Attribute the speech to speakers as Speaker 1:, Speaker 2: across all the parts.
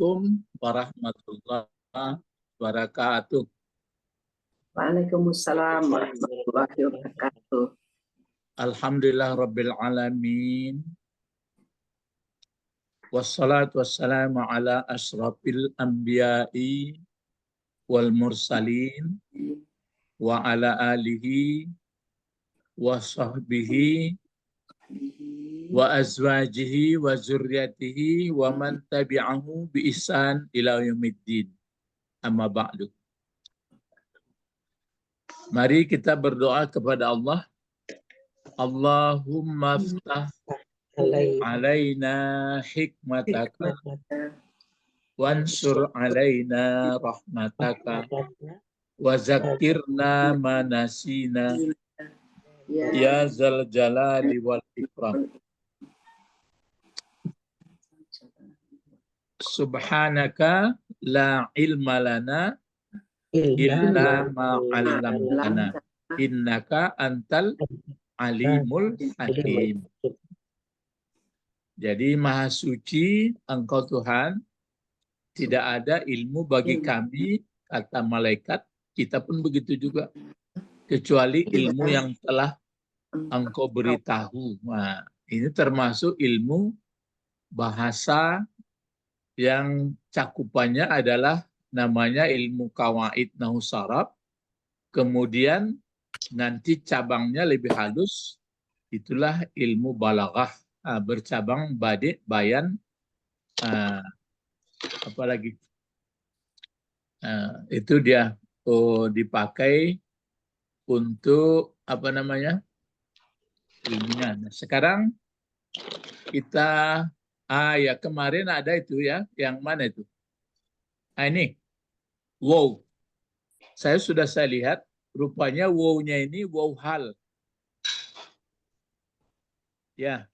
Speaker 1: Assalamualaikum warahmatullahi wabarakatuh.
Speaker 2: Waalaikumsalam warahmatullahi wabarakatuh.
Speaker 1: Alhamdulillah Rabbil Alamin. Wassalatu wassalamu ala ashrafil anbiya'i wal mursalin wa ala alihi wa sahbihi wa azwajihi wa zurriyatihi wa man tabi'ahu bi ihsan ila yaumiddin. Amma ba'du. Mari kita berdoa kepada Allah. Allahumma ftah alaina hikmataka wansur alaina rahmataka wa zakirna manasina ya zal jalali wal ikram. Subhanaka la ilma lana illa ma 'allamtana innaka antal alimul hakim. Jadi maha suci Engkau Tuhan, tidak ada ilmu bagi kami, kata malaikat, kita pun begitu juga, kecuali ilmu yang telah Engkau beritahu. Nah, ini termasuk ilmu bahasa yang cakupannya adalah namanya ilmu kawaid nahwu saraf, kemudian nanti cabangnya lebih halus, itulah ilmu balaghah, bercabang badi, bayan, apalagi itu dia dipakai untuk apa namanya ilmunya. Nah, sekarang kita ya kemarin ada itu ya, yang mana itu? Ini wow, saya lihat rupanya wow-nya ini wow hal. Ya,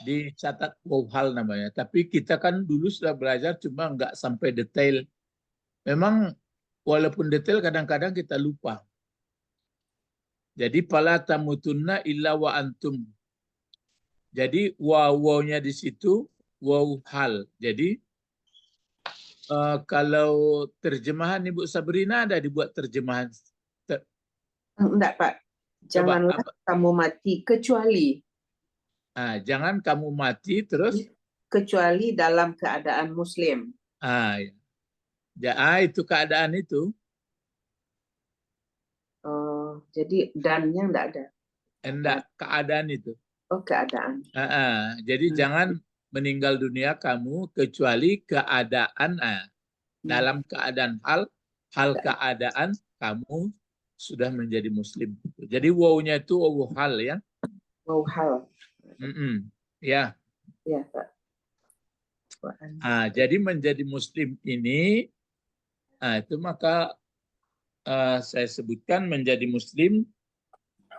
Speaker 1: dicatat wow hal namanya. Tapi kita kan dulu sudah belajar cuma nggak sampai detail. Memang walaupun detail kadang-kadang kita lupa. Jadi fala tamutunna illa wa antum. Jadi wow-nya di situ wow hal. Jadi kalau terjemahan Ibu Sabrina ada dibuat terjemahan.
Speaker 2: Enggak, Pak. Janganlah kamu mati kecuali.
Speaker 1: Jangan kamu mati terus.
Speaker 2: Kecuali dalam keadaan muslim.
Speaker 1: Itu keadaan itu.
Speaker 2: Jadi dannya enggak ada.
Speaker 1: Enggak, keadaan itu.
Speaker 2: Oh, keadaan.
Speaker 1: Jadi jangan meninggal dunia kamu kecuali keadaan dalam keadaan hal keadaan kamu sudah menjadi muslim. Jadi wow-nya itu wow hal ya.
Speaker 2: Wow hal.
Speaker 1: Ya.
Speaker 2: Ya, Pak.
Speaker 1: Jadi menjadi muslim ini itu maka saya sebutkan menjadi muslim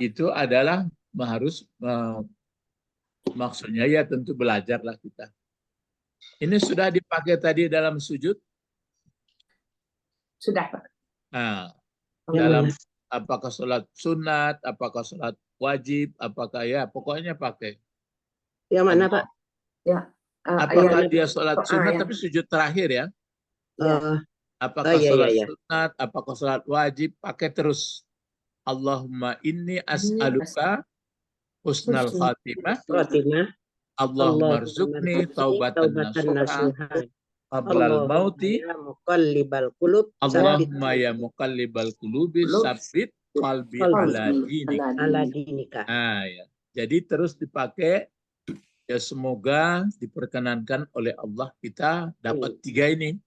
Speaker 1: itu adalah harus maksudnya ya tentu belajarlah kita. Ini sudah dipakai tadi dalam sujud?
Speaker 2: Sudah, Pak.
Speaker 1: Dalam apakah sholat sunat, apakah sholat wajib, apakah ya pokoknya pakai.
Speaker 2: Yang mana, Pak? Ya.
Speaker 1: Apakah dia sholat sunat tapi sujud terakhir ya? Apakah sholat sunat, apakah sholat wajib, pakai terus. Allahumma inni as'aluka husnal khatimah. Allahumma rzuqni taubatan nasuha qablal mauti. Allahumma ya muqallibal qulubi tsabbit qalbi ala dinika. Ya. Jadi terus dipakai ya, semoga diperkenankan oleh Allah kita dapat 3 ini.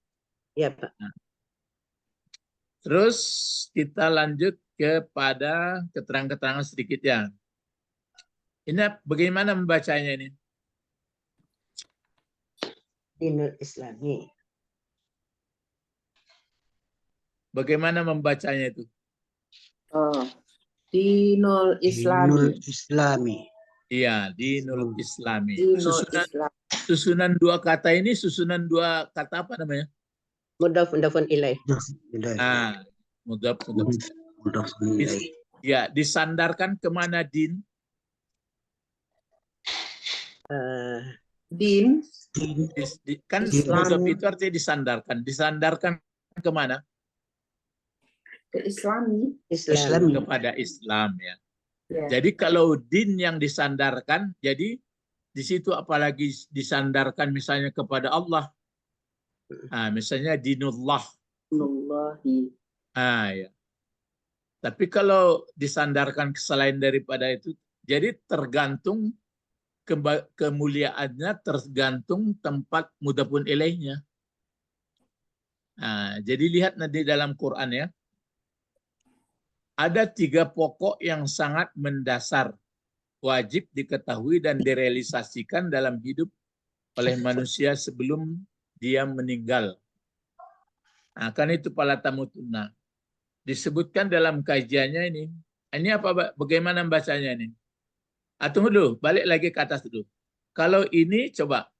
Speaker 2: Ya, Pak.
Speaker 1: Terus kita lanjut kepada keterangan-keterangan sedikit ya. Ini bagaimana membacanya ini?
Speaker 2: Dinul Islami.
Speaker 1: Bagaimana membacanya itu?
Speaker 2: Dinul Islami.
Speaker 3: Dinul Islami.
Speaker 1: Iya, Dinul Islami. Susunan 2 kata ini, susunan 2 kata apa namanya?
Speaker 2: Mudhaf ilaih.
Speaker 1: Mudhaf ilaih. Ya, disandarkan kemana din?
Speaker 2: Din
Speaker 1: Kan
Speaker 2: Islam.
Speaker 1: mudhaf itu artinya disandarkan. Disandarkan kemana?
Speaker 3: Ke Islami.
Speaker 2: Islami.
Speaker 1: Kepada Islam ya.
Speaker 3: Ya.
Speaker 1: Jadi kalau din yang disandarkan, jadi di situ apalagi disandarkan misalnya kepada Allah. Nah, misalnya dinullah.
Speaker 3: Nullahi.
Speaker 1: Ya. Tapi kalau disandarkan ke selain daripada itu, jadi tergantung kemuliaannya, tergantung tempat mudhafun ilaihnya. Nah, jadi lihat nanti dalam Quran ya, ada 3 pokok yang sangat mendasar, wajib diketahui dan direalisasikan dalam hidup oleh manusia sebelum dia meninggal. Nah, kan itu pala tamutunna. Disebutkan dalam kajiannya ini. Ini apa? Bagaimana bacanya ini? Tunggu dulu, balik lagi ke atas dulu. Kalau ini coba,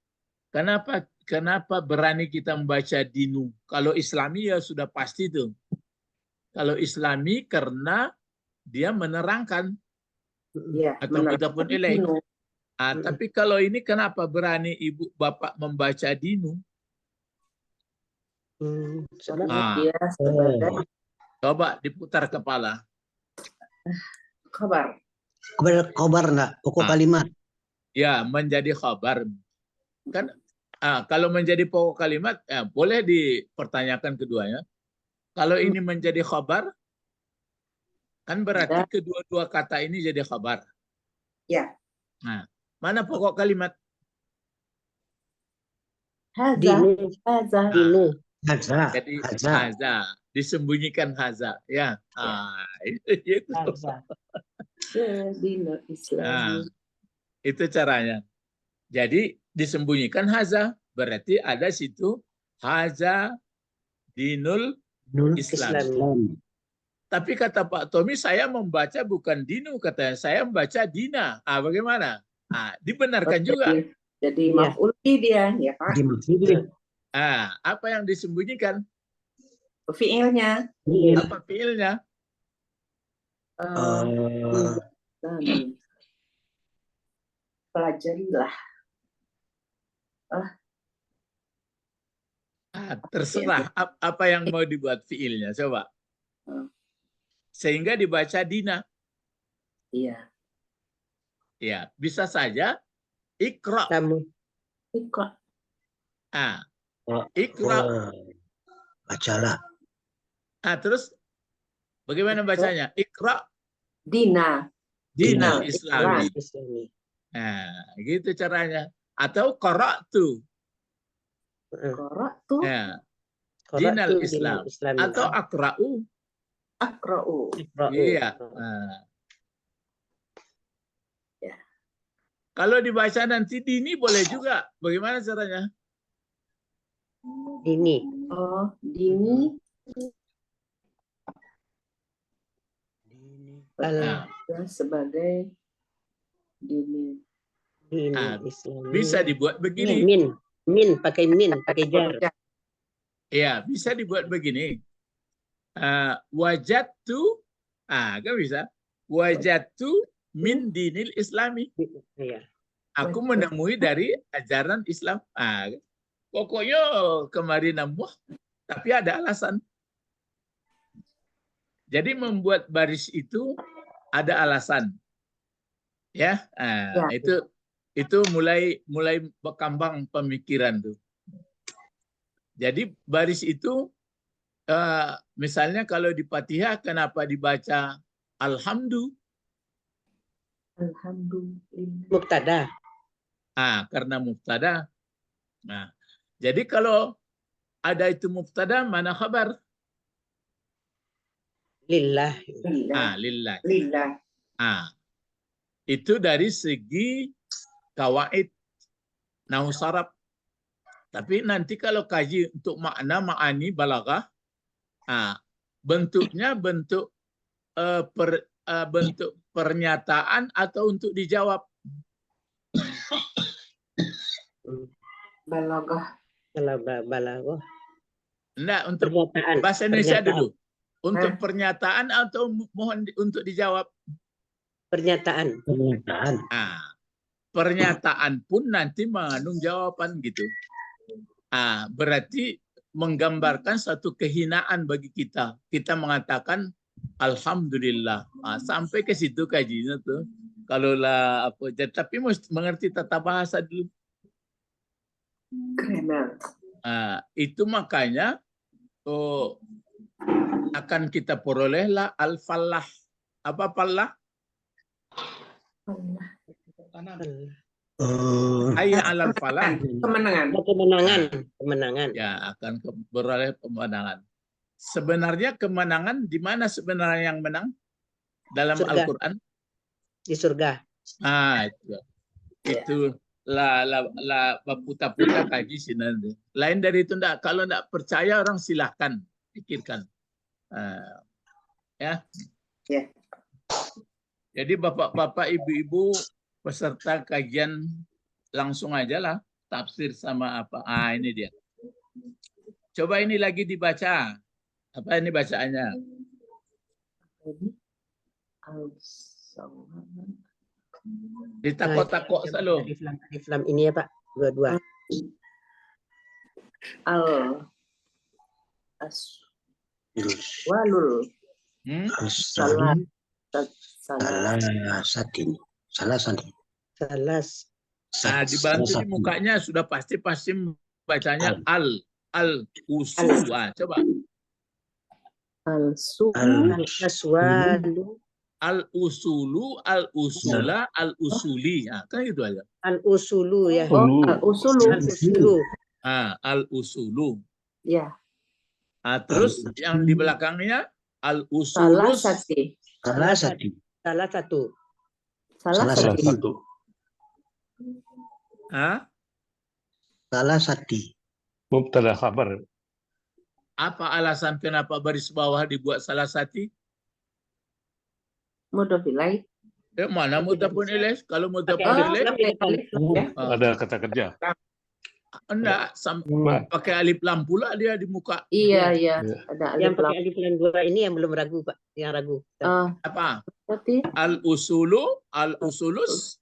Speaker 1: kenapa berani kita membaca dinu? Kalau Islami ya sudah pasti tuh. Kalau Islami karena dia menerangkan
Speaker 3: Ya,
Speaker 1: atau mudhafun ilaih. Tapi kalau ini kenapa berani ibu bapak membaca dinu?
Speaker 3: Dia sebagai
Speaker 1: Coba diputar kepala.
Speaker 3: kabar.
Speaker 4: Khobar enggak? Pokok kalimat.
Speaker 1: Ya, menjadi khabar. Kan kalau menjadi pokok kalimat, boleh dipertanyakan keduanya. Kalau ini menjadi khabar, kan berarti kedua-dua kata ini jadi khabar.
Speaker 3: Ya.
Speaker 1: Nah, mana pokok kalimat?
Speaker 2: Dinu.
Speaker 3: Haza.
Speaker 2: Dinu.
Speaker 1: Jadi haza, disembunyikan haza. Ya, itu.
Speaker 2: Haza.
Speaker 3: Dinul Islami.
Speaker 1: Itu caranya. Jadi disembunyikan haza, berarti ada situ haza dinul Islam. Tapi kata Pak Tommy, saya membaca bukan dinu, katanya saya membaca dina. Bagaimana? Dibenarkan juga.
Speaker 3: Jadi maf'ul bi dia, ya Pak.
Speaker 1: Apa yang disembunyikan?
Speaker 3: Fiilnya.
Speaker 1: Apa fiilnya?
Speaker 3: Pelajarilah.
Speaker 1: Terserah apa yang mau dibuat fiilnya, coba. Sehingga dibaca dina.
Speaker 3: Iya.
Speaker 1: Ya, bisa saja ikra.
Speaker 3: Ikra.
Speaker 1: Ikra.
Speaker 4: Bacalah.
Speaker 1: Terus bagaimana bacanya? Ikra.
Speaker 3: Dina.
Speaker 1: Dinal Islami. Gitu caranya. Atau qara'tu.
Speaker 3: Qara'tu.
Speaker 1: Dinal Islam. Atau akra'u.
Speaker 3: Akra'u.
Speaker 1: Iya. Kalau dibaca nanti dini boleh juga. Bagaimana caranya?
Speaker 2: Dini.
Speaker 3: Dini. Sebagai dini.
Speaker 1: Bisa dibuat begini.
Speaker 2: Min pakai jar.
Speaker 1: Ya, bisa dibuat begini. Wajadtu, kan bisa. Wajadtu min dinil Islami. Aku menemui dari ajaran Islam. Pokoknya kemarin namuh, tapi ada alasan. Jadi membuat baris itu ada alasan. Ya, itu mulai berkembang pemikiran tuh. Jadi baris itu misalnya kalau di Fatihah kenapa dibaca alhamdulillah?
Speaker 3: Alhamdulillah.
Speaker 2: Mubtada.
Speaker 1: Karena mubtada. Jadi kalau ada itu mubtada, mana khabar?
Speaker 2: Lillah.
Speaker 1: Lillah.
Speaker 3: Lillah.
Speaker 1: Itu dari segi kawaid nahwu saraf. Tapi nanti kalau kaji untuk makna ma'ani balaghah, bentuknya bentuk bentuk pernyataan atau untuk dijawab.
Speaker 3: Balaghah.
Speaker 2: Balaghah.
Speaker 1: Enggak, untuk
Speaker 2: Pernyataan.
Speaker 1: bahasa Indonesia
Speaker 2: Pernyataan.
Speaker 1: dulu. Untuk pernyataan atau mohon untuk dijawab?
Speaker 2: Pernyataan.
Speaker 1: pernyataan pun nanti mengandung jawaban gitu. Berarti menggambarkan satu kehinaan bagi kita. Kita mengatakan alhamdulillah. Sampai ke situ kajinya tuh. Kalau lah apa, tapi mesti mengerti tata bahasa dulu.
Speaker 3: Grammar.
Speaker 1: Itu makanya akan kita perolehlah al-falah. Apa falah? Hayya alal falah.
Speaker 3: Kemenangan.
Speaker 2: Kemenangan.
Speaker 1: Ya, akan beroleh kemenangan. Sebenarnya kemenangan di mana sebenarnya yang menang dalam
Speaker 2: Surga.
Speaker 1: Al-Qur'an?
Speaker 2: Di surga.
Speaker 1: Itu la puta-puta kaji sini. Lain dari itu enggak. Kalau enggak percaya orang silahkan pikirkan. Ya. Jadi bapak-bapak, ibu-ibu peserta kajian langsung aja lah tafsir sama apa. Ini dia. Coba ini lagi dibaca. Apa ini bacaannya? Ditakok-takok selalu.
Speaker 2: Alif lam ini ya Pak, dua-dua.
Speaker 3: Walul.
Speaker 1: Dibantu di mukanya sudah pasti bacanya al-usul. Coba. Al-usulu, al-usula, al-usuli. Kan gitu aja.
Speaker 2: Al-usulu ya.
Speaker 3: Al-usulu.
Speaker 1: Al-usulu.
Speaker 3: Ya.
Speaker 1: Terus yang di belakangnya al-usulus.
Speaker 2: Salah satu.
Speaker 3: Salah satu.
Speaker 4: Salah satu.
Speaker 5: Mubtada khabar.
Speaker 1: Apa alasan kenapa baris bawah dibuat salah satu?
Speaker 3: Mudhof ilaih.
Speaker 1: Mana mudhofun ilaih? Kalau mudhofun ilaih
Speaker 5: Ada kata kerja.
Speaker 1: enggak pakai alif lam pula dia di muka.
Speaker 3: Iya. Ada
Speaker 2: Yang
Speaker 3: alif
Speaker 2: pakai
Speaker 3: lam.
Speaker 2: alif lam dua ini yang belum ragu Pak, yang ragu.
Speaker 1: Apa?
Speaker 3: Berarti
Speaker 1: Al-usulu, al-usulus.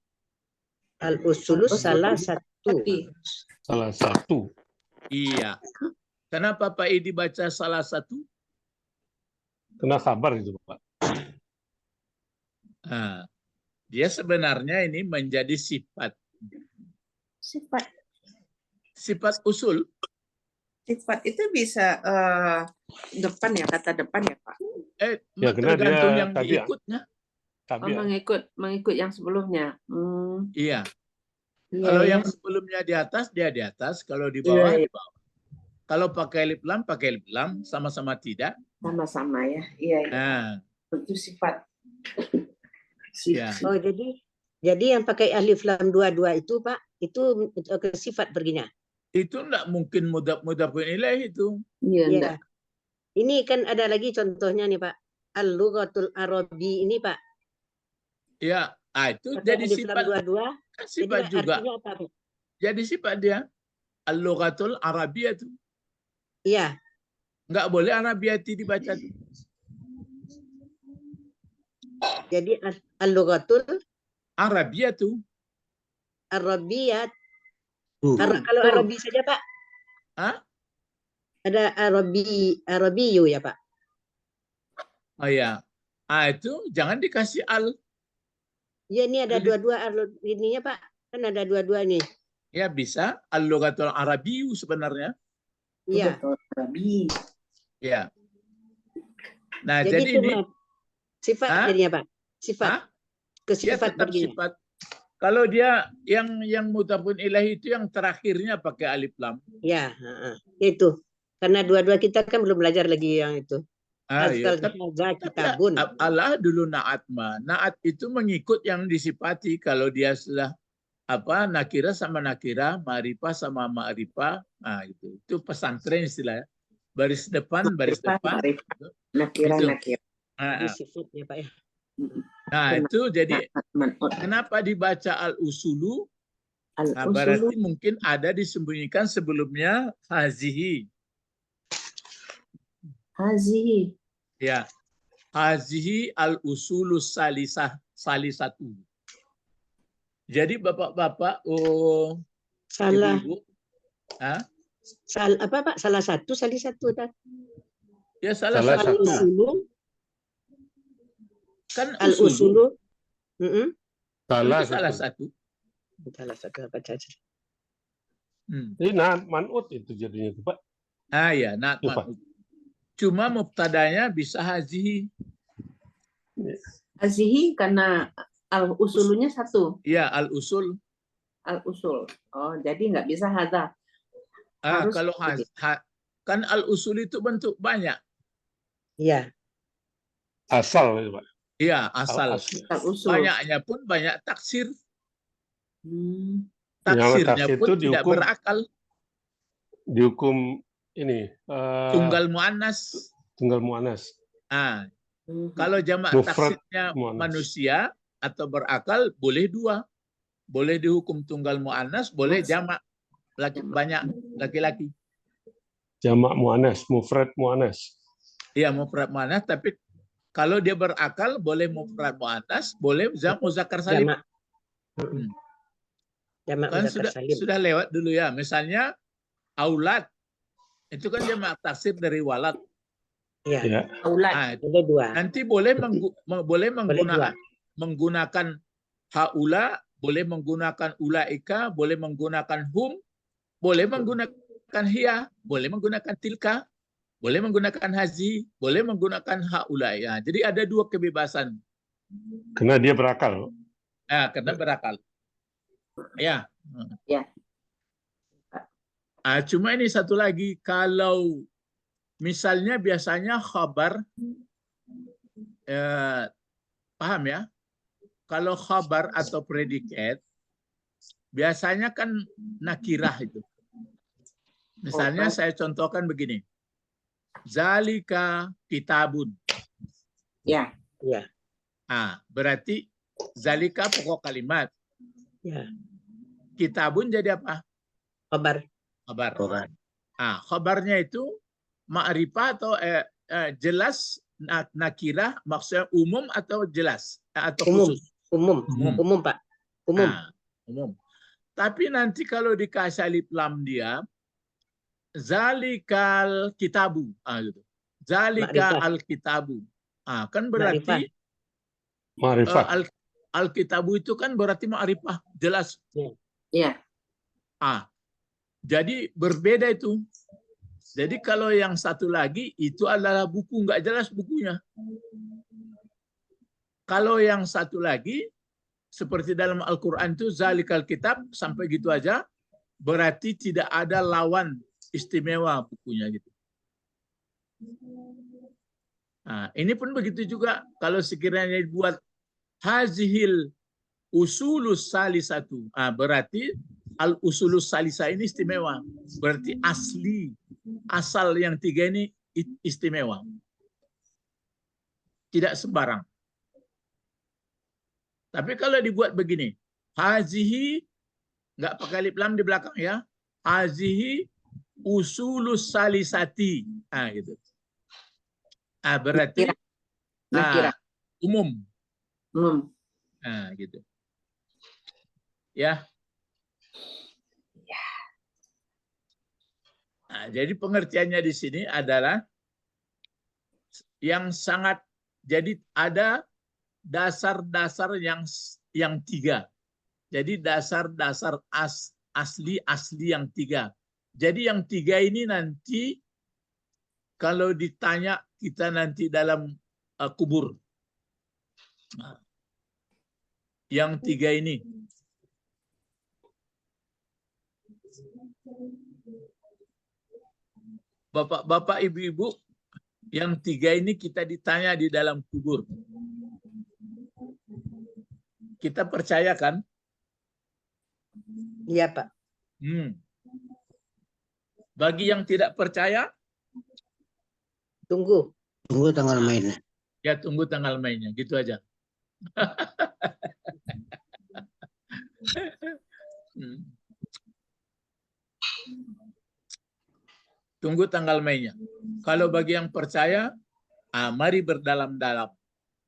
Speaker 2: Al-usulus salah satu.
Speaker 5: Salah satu.
Speaker 1: Iya. Kenapa Pak I dibaca salah satu?
Speaker 5: Kena kabar itu Pak.
Speaker 1: Dia sebenarnya ini menjadi sifat usul.
Speaker 6: Sifat itu bisa depan ya, kata depan ya Pak?
Speaker 5: Ya, karena
Speaker 1: Tergantung
Speaker 5: dia
Speaker 1: yang
Speaker 5: tabiat.
Speaker 1: diikutnya.
Speaker 3: mengikut yang sebelumnya.
Speaker 1: Iya.
Speaker 3: Iya,
Speaker 1: Kalau
Speaker 3: iya.
Speaker 1: yang sebelumnya di atas, dia di atas. Kalau di bawah,
Speaker 3: Iya.
Speaker 1: di bawah. Kalau pakai lip lam, sama-sama tidak.
Speaker 3: Sama-sama ya. Iya. Itu sifat.
Speaker 1: Ya.
Speaker 2: Oh jadi yang pakai alif lam dua-dua itu Pak, itu ke sifat perginya.
Speaker 1: Itu enggak mungkin mudhafun ilaih itu.
Speaker 3: Iya,
Speaker 2: Ya.
Speaker 3: enggak.
Speaker 2: Ini kan ada lagi contohnya nih Pak. Al-lughatul arabi ini Pak.
Speaker 1: Ya, itu
Speaker 2: Pakai
Speaker 1: jadi
Speaker 2: alif lam
Speaker 1: sifat.
Speaker 2: dua-dua.
Speaker 1: Kan sifat
Speaker 2: Jadi
Speaker 1: juga.
Speaker 2: artinya apa Pak?
Speaker 1: Jadi sifat dia. Al-lughatul arabiyah itu.
Speaker 2: Iya.
Speaker 1: Enggak boleh arabiyati dibaca.
Speaker 2: Jadi al-lughatul
Speaker 1: Arabiyah itu.
Speaker 2: arabiyat. Kalau Arabi saja Pak? Ada Arabiyu ya Pak?
Speaker 1: Oh ya. Itu jangan dikasih al.
Speaker 2: Ya ini ada dua-dua ininya Pak. Kan ada dua-dua nih.
Speaker 1: Ya bisa. Al-lughatul arabiyyu sebenarnya.
Speaker 2: Iya.
Speaker 3: Arabi.
Speaker 1: Ya. Nah,
Speaker 2: Jadi
Speaker 1: jadi
Speaker 2: itu
Speaker 1: ini
Speaker 2: sifat jadinya Pak. Sifat. Ke
Speaker 1: dia
Speaker 2: sifat
Speaker 1: tetap
Speaker 2: perginya.
Speaker 1: sifat. Kalau dia yang mudhafun ilaih itu yang terakhirnya pakai alif lam.
Speaker 2: Ya, itu. Karena dua-dua kita kan belum belajar lagi yang itu.
Speaker 1: Ya.
Speaker 2: Azal hadza kitabun.
Speaker 1: Allah dulu naat ma. Naat itu mengikut yang disifati. Kalau dia sudah nakira sama nakira, ma'rifah sama ma'rifah. Nah, itu pesantren istilahnya. Baris depan.
Speaker 3: Nakira.
Speaker 2: Itu sifatnya Pak ya.
Speaker 1: Nah, itu jadi kenapa dibaca al-usulu? Nah, berarti mungkin ada disembunyikan sebelumnya hazihi.
Speaker 3: Hazihi.
Speaker 1: Ya. Hazihi al-usulus salisatu. Jadi bapak-bapak,
Speaker 2: Salah.
Speaker 1: ibu-ibu,
Speaker 2: Apa Pak? Salah satu dah.
Speaker 1: ya salah
Speaker 5: Salah
Speaker 1: satu.
Speaker 5: satu.
Speaker 2: Al-usulu.
Speaker 1: Kan usulu,
Speaker 2: Al-usulu. Mm-mm.
Speaker 5: Salah
Speaker 1: itu salah
Speaker 5: satu.
Speaker 1: satu.
Speaker 2: Salah satu apa saja.
Speaker 5: Ini man'ut itu jadinya tuh, Pak.
Speaker 1: Ya,
Speaker 5: Lupa.
Speaker 1: cuma mubtadanya bisa hazihi.
Speaker 6: Hazihi karena al-usulunya satu.
Speaker 1: Ya, al-usul.
Speaker 6: Al-usul. Oh, jadi nggak bisa hadza. Harus
Speaker 1: Kalau kan al-usul itu bentuk banyak.
Speaker 2: Iya.
Speaker 5: Asal itu, Pak.
Speaker 1: Iya, asal.
Speaker 5: Al-asl.
Speaker 6: al-usul.
Speaker 1: Banyaknya pun banyak taksir.
Speaker 5: Yang
Speaker 1: Taksirnya
Speaker 5: taksir
Speaker 1: pun
Speaker 5: itu
Speaker 1: tidak
Speaker 5: dihukum-
Speaker 1: berakal.
Speaker 5: Dihukum ini
Speaker 1: Tunggal muannas.
Speaker 5: tunggal mu'annas.
Speaker 1: Kalau jamak
Speaker 5: Mufrad
Speaker 1: taksirnya
Speaker 5: muannas.
Speaker 1: manusia atau berakal boleh dua. Boleh dihukum tunggal muannas, boleh jamak banyak laki-laki.
Speaker 5: Jamak mu'annas, mufrad mu'annas.
Speaker 1: Iya, mufrad muannas, tapi kalau dia berakal boleh mufrad muannas, boleh muzakkar salim.
Speaker 2: Jamak. Jamak
Speaker 1: Kan
Speaker 2: muzakkar salim.
Speaker 1: sudah lewat dulu ya. Misalnya aulad itu kan jamak taksir dari walad.
Speaker 2: Iya.
Speaker 5: Ya.
Speaker 6: Aulad.
Speaker 1: Nah,
Speaker 2: Boleh dua.
Speaker 1: nanti boleh boleh
Speaker 2: dua.
Speaker 1: menggunakan haula, boleh menggunakan ulaika, boleh menggunakan hum, boleh menggunakan hiya, boleh menggunakan tilka, boleh menggunakan hazi, boleh menggunakan haula. Ya, jadi ada dua kebebasan.
Speaker 5: Karena dia berakal.
Speaker 1: Karena berakal. Ya.
Speaker 6: Ya.
Speaker 1: Cuma ini satu lagi, kalau misalnya biasanya khabar, paham ya? Kalau khabar atau predikat, biasanya kan nakirah itu. Misalnya saya contohkan begini. Zalika kitabun.
Speaker 6: Ya.
Speaker 2: Iya.
Speaker 1: Berarti zalika pokok kalimat.
Speaker 2: Ya.
Speaker 1: Kitabun jadi apa?
Speaker 2: Kabar.
Speaker 1: Khabar.
Speaker 4: Koran.
Speaker 1: Khabarnya itu ma'rifah atau jelas, nakirah, maksudnya umum atau jelas atau
Speaker 2: Umum.
Speaker 1: khusus?
Speaker 2: Umum. Umum Pak. Umum.
Speaker 1: Umum. Tapi nanti kalau dikasih alif lam dia, zalikal kitabu, gitu. Zalika
Speaker 2: Ma'rifah.
Speaker 1: al kitabu. Kan berarti
Speaker 5: Ma'rifat.
Speaker 1: al kitabu itu kan berarti ma'rifah, jelas.
Speaker 6: Ya.
Speaker 1: Jadi berbeda itu. Jadi kalau yang satu lagi itu adalah buku, nggak jelas bukunya. Kalau yang satu lagi, seperti dalam Al-Quran itu, zalikal kitab, sampai gitu aja, berarti tidak ada lawan istimewa bukunya gitu. Ini pun begitu juga, kalau sekiranya dibuat hazihil usulus salisatu, berarti al-usulus salisa ini istimewa. Berarti asli, asal yang tiga ini istimewa. Tidak sembarang. Tapi kalau dibuat begini, hazihi, nggak pakai alif lam di belakang ya, hazihi usulus salisati, gitu. Berarti
Speaker 6: Nakirah.
Speaker 1: umum. Gitu. Ya. Jadi pengertiannya di sini adalah yang sangat, jadi ada dasar-dasar yang tiga. Jadi dasar-dasar asli yang tiga. Jadi yang tiga ini nanti kalau ditanya kita nanti dalam kubur. Yang tiga ini. Bapak-bapak, ibu-ibu, yang tiga ini kita ditanya di dalam kubur. Kita percaya kan?
Speaker 2: Iya, Pak.
Speaker 1: Bagi yang tidak percaya,
Speaker 2: Tunggu.
Speaker 4: Tunggu tanggal mainnya.
Speaker 1: ya tunggu tanggal mainnya, gitu aja. Tunggu tanggal mainnya. Kalau bagi yang percaya, mari berdalam-dalam.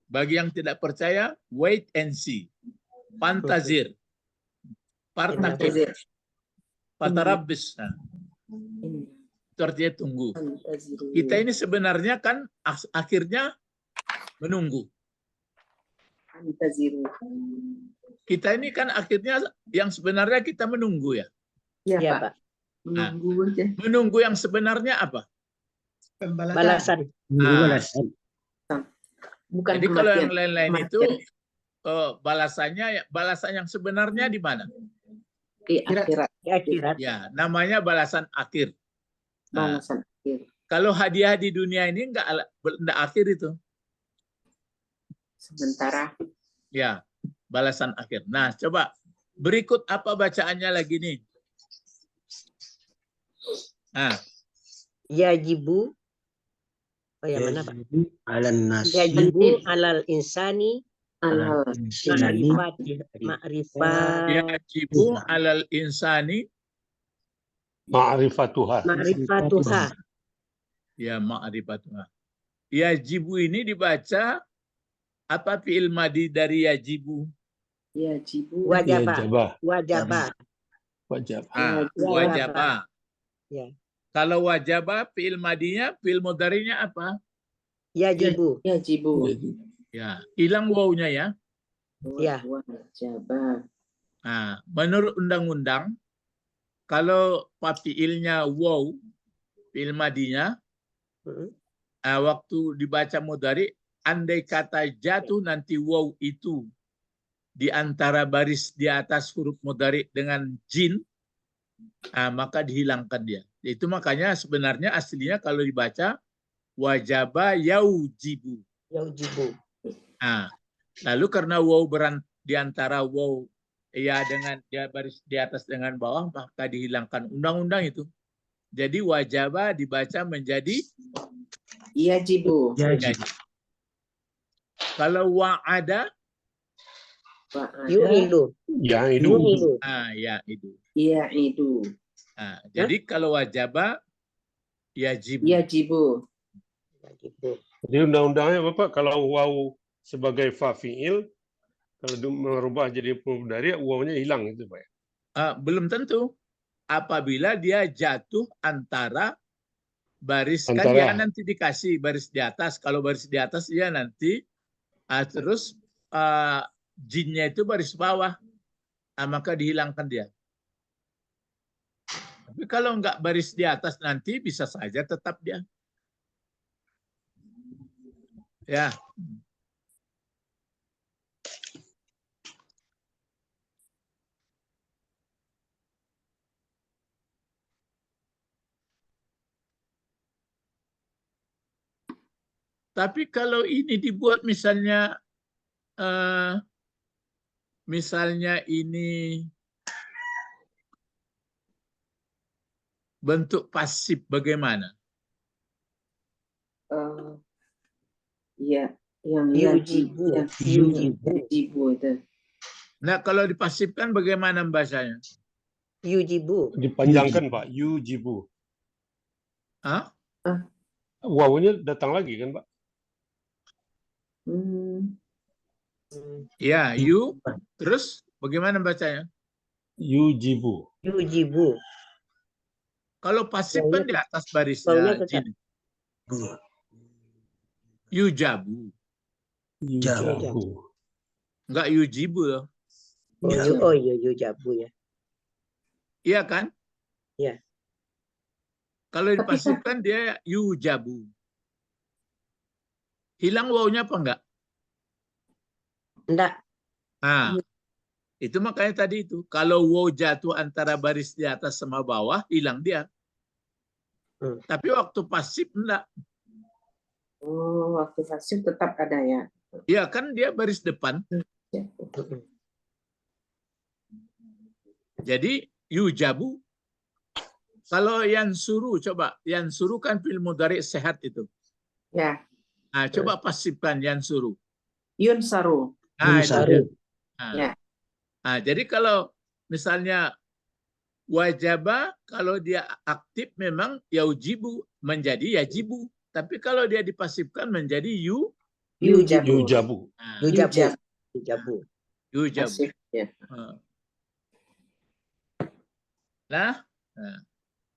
Speaker 1: Bagi yang tidak percaya, wait and see. Fantazir. Partakib. Fatarabis. Nah, itu artinya tunggu. Kita ini sebenarnya kan akhirnya menunggu. Kita ini kan akhirnya yang sebenarnya kita menunggu ya.
Speaker 6: Ya,
Speaker 2: Ya,
Speaker 6: Pak.
Speaker 2: Pak.
Speaker 6: Menunggu aja.
Speaker 1: Menunggu yang sebenarnya apa?
Speaker 2: Balasan.
Speaker 4: Balasan.
Speaker 6: Bukan
Speaker 1: Jadi kalau yang
Speaker 6: kematian.
Speaker 1: lain-lain itu
Speaker 6: Kematian.
Speaker 1: balasannya, balasan yang sebenarnya di mana?
Speaker 6: Di akhirat.
Speaker 2: Di akhirat.
Speaker 1: Ya, namanya balasan akhir. Nah,
Speaker 6: Balasan akhir.
Speaker 1: kalau hadiah di dunia ini enggak akhir itu.
Speaker 6: Sementara.
Speaker 1: Ya, balasan akhir. Nah, coba berikut apa bacaannya lagi nih? Nah,
Speaker 2: Yajibu. Oh, yang mana, Pak?
Speaker 4: Alan nas.
Speaker 2: Yajibu alal insani
Speaker 6: Alhal.
Speaker 2: ma'rifat
Speaker 1: yajibu alal insani
Speaker 5: Ma'rifatuha.
Speaker 2: ma'rifatuha.
Speaker 1: ya ma'rifatuha. Yajibu ini dibaca apa fi'il madi dari yajibu?
Speaker 6: Yajibu.
Speaker 2: Wajaba.
Speaker 5: Wajabah.
Speaker 2: Wajaba.
Speaker 1: Ah, wajaba.
Speaker 2: Ya.
Speaker 1: Kalau wajaba fi'il madinya, fi'il mudhari'nya apa?
Speaker 2: Yajibu.
Speaker 6: Yajibu.
Speaker 1: Ya, hilang wawunya ya.
Speaker 2: Ya.
Speaker 6: Wajaba.
Speaker 1: Nah, menurut undang-undang kalau fi'ilnya waw, fi'il madinya waktu dibaca mudhari, andai kata jatuh nanti waw itu di antara baris di atas huruf mudhari dengan jin, maka dihilangkan dia. Itu makanya sebenarnya aslinya kalau dibaca wajaba yaujibu.
Speaker 2: Yaujibu.
Speaker 1: Nah, lalu karena waw di antara waw ya dengan dia baris di atas dengan bawah, maka dihilangkan undang-undang itu. Jadi wajaba dibaca menjadi
Speaker 6: Yajibu.
Speaker 1: yajibu. Kalau wa'ada,
Speaker 2: Yu'idu.
Speaker 5: Ya itu.
Speaker 2: Yu'idu.
Speaker 1: ya itu.
Speaker 6: Ya'idu.
Speaker 1: Jadi kalau wajaba yajibu.
Speaker 6: Yajibu.
Speaker 2: Yajibu.
Speaker 5: Jadi undang-undangnya Bapak kalau waw sebagai fa fi'il, kalau merubah jadi mudhari, wawnya hilang itu Pak.
Speaker 1: Belum tentu. Apabila dia jatuh antara baris, kan
Speaker 5: Antara.
Speaker 1: dia nanti dikasih baris di atas. Kalau baris di atas dia nanti terus jinnya itu baris bawah, maka dihilangkan dia. Tapi kalau enggak baris di atas nanti bisa saja tetap dia. Ya. Tapi kalau ini dibuat misalnya ini bentuk pasif bagaimana?
Speaker 6: Ya, yang
Speaker 2: Yujibu.
Speaker 6: Yajibu itu.
Speaker 1: Nah, kalau dipasifkan bagaimana bahasanya?
Speaker 2: Yujibu.
Speaker 5: Dipanjangkan Pak, yujibu.
Speaker 1: Hah?
Speaker 5: Wawnya datang lagi kan Pak?
Speaker 1: Ya, yu. Terus bagaimana bacanya?
Speaker 5: Yujibu.
Speaker 2: Yujibu.
Speaker 1: Kalau pasif kan di atas baris
Speaker 2: Baunya tetap.
Speaker 1: jin. Yujabu.
Speaker 5: Yujabu.
Speaker 1: Enggak yujibu loh.
Speaker 2: Oh iya, yujabu ya.
Speaker 1: Iya kan?
Speaker 2: Iya.
Speaker 1: Kalau dipasifkan dia yujabu. Hilang wawunya apa enggak?
Speaker 2: Enggak.
Speaker 1: Nah, itu makanya tadi itu. Kalau waw jatuh antara baris di atas sama bawah, hilang dia. Tapi waktu pasif enggak.
Speaker 6: Oh, waktu pasif tetap ada ya.
Speaker 1: Iya kan dia baris depan. Jadi yujabu. Kalau yang suruh, coba. Yang suruh kan fi'il mudhari sehat itu.
Speaker 6: Ya.
Speaker 1: Nah, coba pasifkan yang suruh.
Speaker 6: Yunsaru.
Speaker 1: Nah, itu dia.
Speaker 6: Ya.
Speaker 1: Nah, jadi kalau misalnya wajaba, kalau dia aktif memang yaujibu, menjadi yajibu. Tapi kalau dia dipasifkan menjadi
Speaker 6: Yujabu.
Speaker 5: Yujabu.
Speaker 1: Nah,
Speaker 2: Yujabu. Yujabu.
Speaker 1: yujabu.
Speaker 6: Pasif, ya.
Speaker 1: Nah,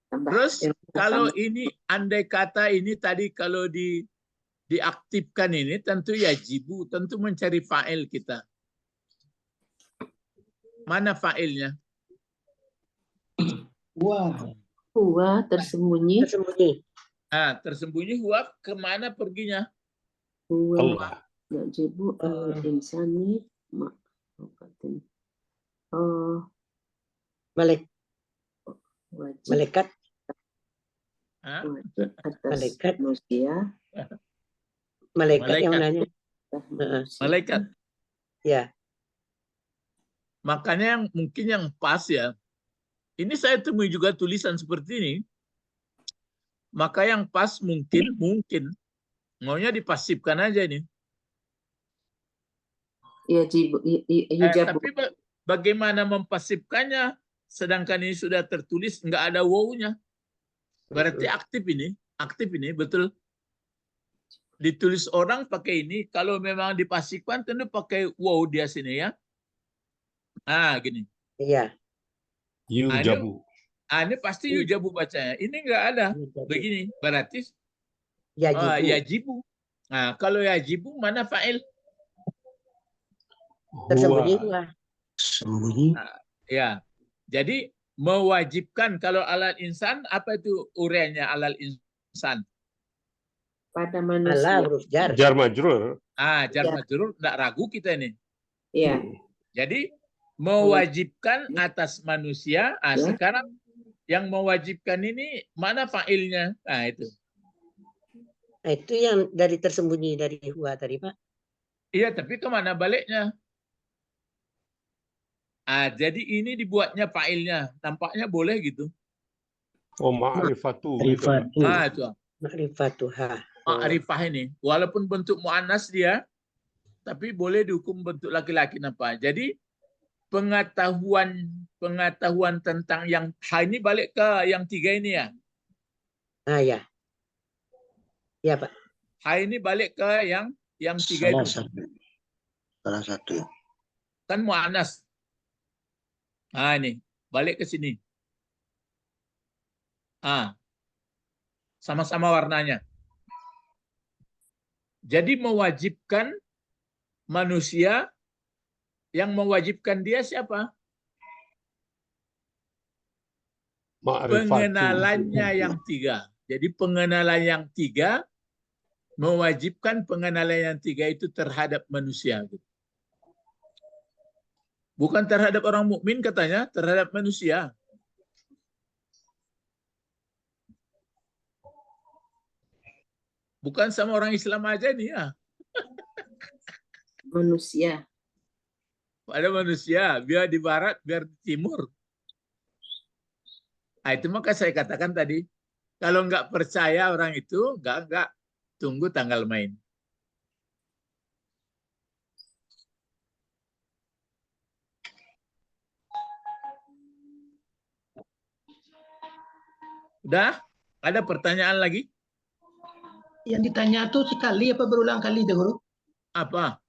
Speaker 6: Tambah
Speaker 1: terus
Speaker 6: ilmu
Speaker 1: kalau
Speaker 6: sama.
Speaker 1: ini andai kata ini tadi kalau diaktifkan ini tentu yajibu, tentu mencari fa'il kita. Mana fa'ilnya?
Speaker 3: Huwa tersembunyi.
Speaker 2: Tersembunyi.
Speaker 1: Tersembunyi huwa kemana perginya?
Speaker 3: Huwa
Speaker 5: Allah.
Speaker 3: yajibu insani ma'afatin.
Speaker 2: Wajib
Speaker 3: Wajib atas
Speaker 2: Malaikat.
Speaker 3: manusia.
Speaker 2: Malaikat yang nanya.
Speaker 1: Malaikat.
Speaker 2: Ya.
Speaker 1: Makanya mungkin yang pas ya. Ini saya temui juga tulisan seperti ini. Maka yang pas mungkin maunya dipasifkan aja ini.
Speaker 3: Yajibu.
Speaker 1: Tapi bagaimana mempasifkannya? Sedangkan ini sudah tertulis nggak ada wow-nya. Berarti aktif ini betul. Ditulis orang pakai ini. Kalau memang dipasifkan tentu pakai wow dia sini ya. Gini.
Speaker 2: Iya.
Speaker 5: Yujabu.
Speaker 1: Ini pasti yujabu bacanya. Ini nggak ada. Begini. Berarti yajibu. Kalau yajibu mana fa'il?
Speaker 2: Tersembunyi.
Speaker 4: Sembunyi.
Speaker 1: Ya. Jadi mewajibkan kalau alal insan apa itu uraiannya alal insan?
Speaker 3: Pada
Speaker 2: Ala
Speaker 3: manusia.
Speaker 2: huruf jar.
Speaker 5: Jar majrur.
Speaker 1: Jar majrur enggak ragu kita ini.
Speaker 3: Iya.
Speaker 1: Jadi mewajibkan atas manusia. Sekarang yang mewajibkan ini mana fa'ilnya? Itu.
Speaker 2: Itu yang dari tersembunyi dari huwa tadi, Pak.
Speaker 1: Iya, tapi kemana baliknya? Jadi ini dibuatnya fa'ilnya. Tampaknya boleh gitu.
Speaker 5: Oh, ma'rifatu.
Speaker 4: Rifatu.
Speaker 1: Itu.
Speaker 2: Ma'rifatuha.
Speaker 1: Ma'rifah ini. Walaupun bentuk mu'annas dia, tapi boleh dihukum bentuk laki-laki nampak. Jadi pengetahuan tentang yang ini balik ke yang 3 ini ya.
Speaker 2: Ya. Ya, Pak.
Speaker 1: Ini balik ke yang 3 itu.
Speaker 4: Salah satu.
Speaker 1: Kan mu'annas. Ini balik ke sini. Sama-sama warnanya. Jadi mewajibkan manusia, yang mewajibkan dia siapa? Pengenalannya yang 3. Jadi pengenalan yang 3 mewajibkan pengenalan yang 3 itu terhadap manusia. Bukan terhadap orang mukmin katanya, terhadap manusia. Bukan sama orang Islam aja nih ya.
Speaker 3: Manusia.
Speaker 1: Pada manusia, biar di barat, biar di timur. Itu maka saya katakan tadi, kalau nggak percaya orang itu, nggak tunggu tanggal main. Udah? Ada pertanyaan lagi?
Speaker 7: Yang ditanya itu sekali apa berulang kali, Guru?
Speaker 1: Apa?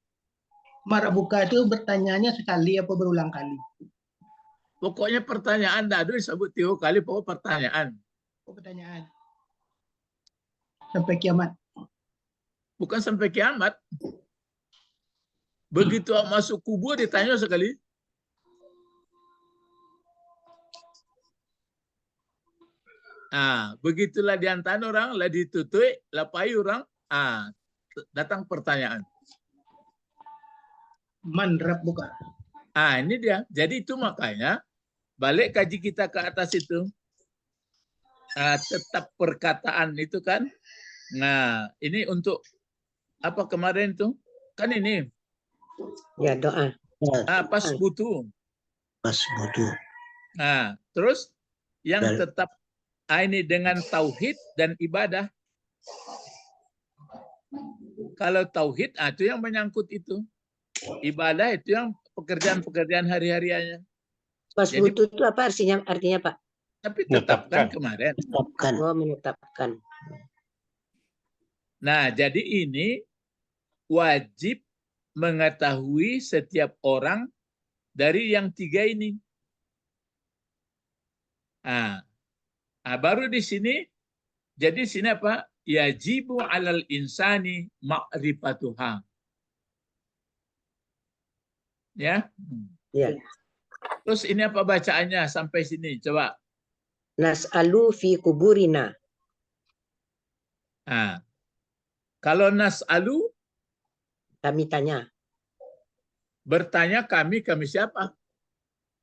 Speaker 7: Marabuka itu bertanyanya sekali apa berulang kali?
Speaker 1: Pokoknya pertanyaan, tidak ada disebut 3 kali, pokok pertanyaan.
Speaker 7: Pertanyaan. Sampai kiamat.
Speaker 1: Bukan sampai kiamat. Begitu masuk kubur ditanya sekali. Begitulah diantar orang, lah ditutui, lah payu orang, datang pertanyaan.
Speaker 7: Man rabbuka.
Speaker 1: Ini dia. Jadi itu makanya balik kaji kita ke atas itu. Tetap perkataan itu kan. Nah, ini untuk apa kemarin tuh? Kan ini.
Speaker 2: Ya, doa.
Speaker 1: Pas butuh.
Speaker 4: Pas butuh.
Speaker 1: Terus yang tetap ini dengan tauhid dan ibadah. Kalau tauhid itu yang menyangkut itu. Ibadah itu yang pekerjaan-pekerjaan hari-hariannya.
Speaker 2: Pas butuh itu apa artinya, Pak?
Speaker 1: Tapi tetapkan kemarin.
Speaker 4: Tetapkan.
Speaker 2: Menetapkan.
Speaker 1: Nah, jadi ini wajib mengetahui setiap orang dari yang 3 ini. Baru di sini, jadi sini apa? Yajibu 'alal insani ma'rifatuha. Ya.
Speaker 2: Ya.
Speaker 1: Terus ini apa bacaannya sampai sini? Coba.
Speaker 2: Nas'alu fi kuburina.
Speaker 1: Kalau nas'alu,
Speaker 2: Kami tanya.
Speaker 1: bertanya kami siapa?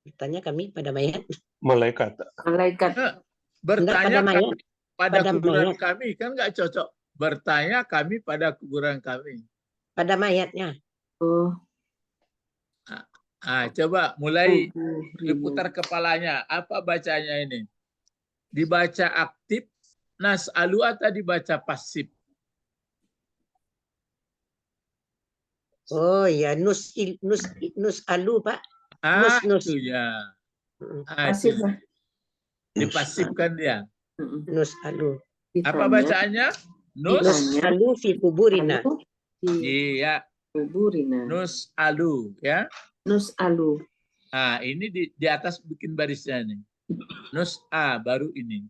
Speaker 2: Bertanya kami pada mayat.
Speaker 5: Malaikat.
Speaker 3: Malaikat.
Speaker 1: Bertanya
Speaker 2: pada mayat.
Speaker 1: kami pada
Speaker 2: Pada
Speaker 1: kuburan
Speaker 2: mayat.
Speaker 1: kami, kan nggak cocok. Bertanya kami pada kuburan kami.
Speaker 2: Pada mayatnya.
Speaker 3: Oh,
Speaker 1: Coba mulai
Speaker 3: kuburina.
Speaker 1: diputar kepalanya. Apa bacanya ini? Dibaca aktif, nas'alu atau dibaca pasif?
Speaker 2: Oh ya, nus'alu Pak. Nus.
Speaker 1: Itu ya.
Speaker 3: Pasif lah.
Speaker 1: Dipasifkan dia.
Speaker 2: Nus'alu.
Speaker 1: Apa
Speaker 3: Ditanya,
Speaker 1: bacaannya?
Speaker 2: Nus'alu fi kuburina.
Speaker 3: Di
Speaker 1: Iya,
Speaker 3: kuburina.
Speaker 1: nus'alu ya.
Speaker 3: Nus'alu.
Speaker 1: Ini di atas bikin barisnya nih. Nus'a baru ini.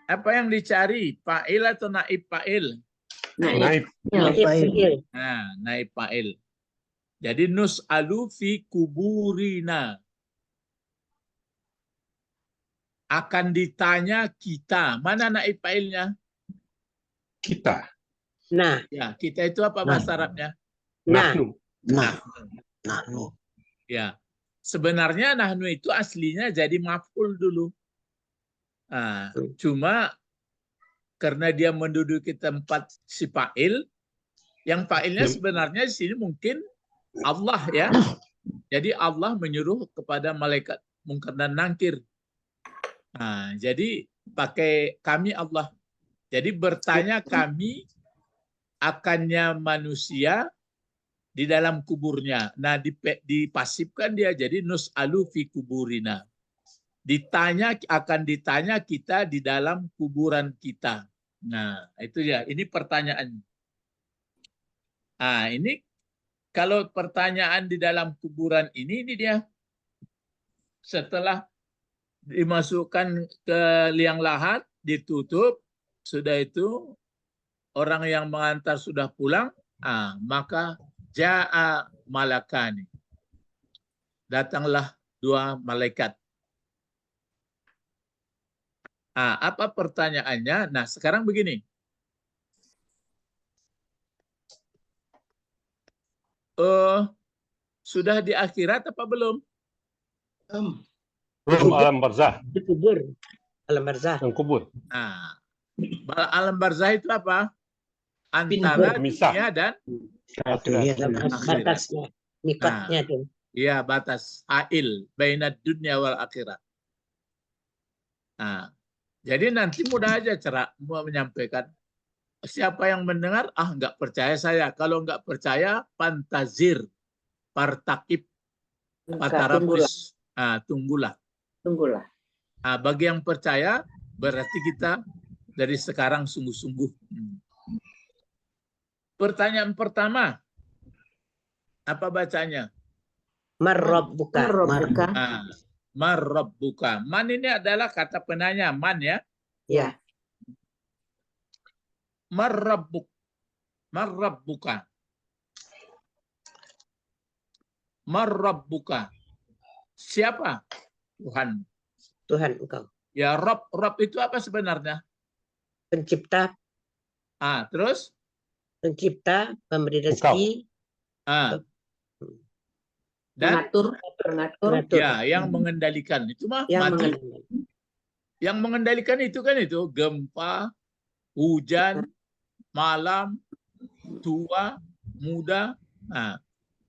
Speaker 1: Apa yang dicari? Fa'il atau naib fa'il?
Speaker 5: Naib.
Speaker 2: Naib fi'il.
Speaker 1: Naib fa'il. Jadi nus'alu fi kuburina. Akan ditanya kita. Mana naib fa'ilnya?
Speaker 5: Kita.
Speaker 2: Nah,
Speaker 1: Ya, kita itu apa bahasa Arabnya?
Speaker 5: Nahnu.
Speaker 4: Nahnu.
Speaker 1: Ya. Sebenarnya nahnu itu aslinya jadi maf'ul dulu. Cuma karena dia menduduki tempat si fa'il, yang fa'ilnya sebenarnya di sini mungkin Allah ya. Jadi Allah menyuruh kepada malaikat Munkar dan Nakir. Jadi pakai kami Allah. Jadi bertanya kami akannya manusia di dalam kuburnya. Nah, dipasifkan dia jadi nus'alu fi kuburina. Akan ditanya kita di dalam kuburan kita. Nah, itu ya. Ini pertanyaan. Ini kalau pertanyaan di dalam kuburan ini dia setelah dimasukkan ke liang lahat, ditutup, sudah itu orang yang mengantar sudah pulang, maka ja'a malakani. Datanglah dua malaikat. Apa pertanyaannya? Nah, sekarang begini. Sudah di akhirat apa belum?
Speaker 5: Belum alam barzah.
Speaker 2: dikubur. Alam barzah.
Speaker 5: Yang kubur.
Speaker 1: Alam barzah itu apa? Antara
Speaker 5: Pemisah.
Speaker 1: dunia dan
Speaker 4: Dunia dan
Speaker 1: akhirat.
Speaker 2: Batasnya. Mikotnya tuh.
Speaker 1: Iya, batas ail bainad dunya wal akhirat. Jadi nanti mudah aja cara menyampaikan. Siapa yang mendengar, nggak percaya saya. Kalau nggak percaya, pantazir, partakib, patarabis. Tunggulah. Bagi yang percaya, berarti kita dari sekarang sungguh-sungguh. Pertanyaan pertama, apa bacanya?
Speaker 2: Marrabbuka.
Speaker 1: Marrabbuka. Man ini adalah kata penanya, man ya.
Speaker 2: Ya.
Speaker 1: Marrabbuka. Siapa? Tuhan.
Speaker 2: Tuhan engkau.
Speaker 1: Ya, Rob itu apa sebenarnya?
Speaker 2: Pencipta.
Speaker 1: Terus?
Speaker 2: Pencipta, pemberi rezeki.
Speaker 1: Dan
Speaker 3: mengatur.
Speaker 1: Ya, yang mengendalikan. Itu mah mati. Yang mengendalikan itu kan itu gempa, hujan, malam, tua, muda.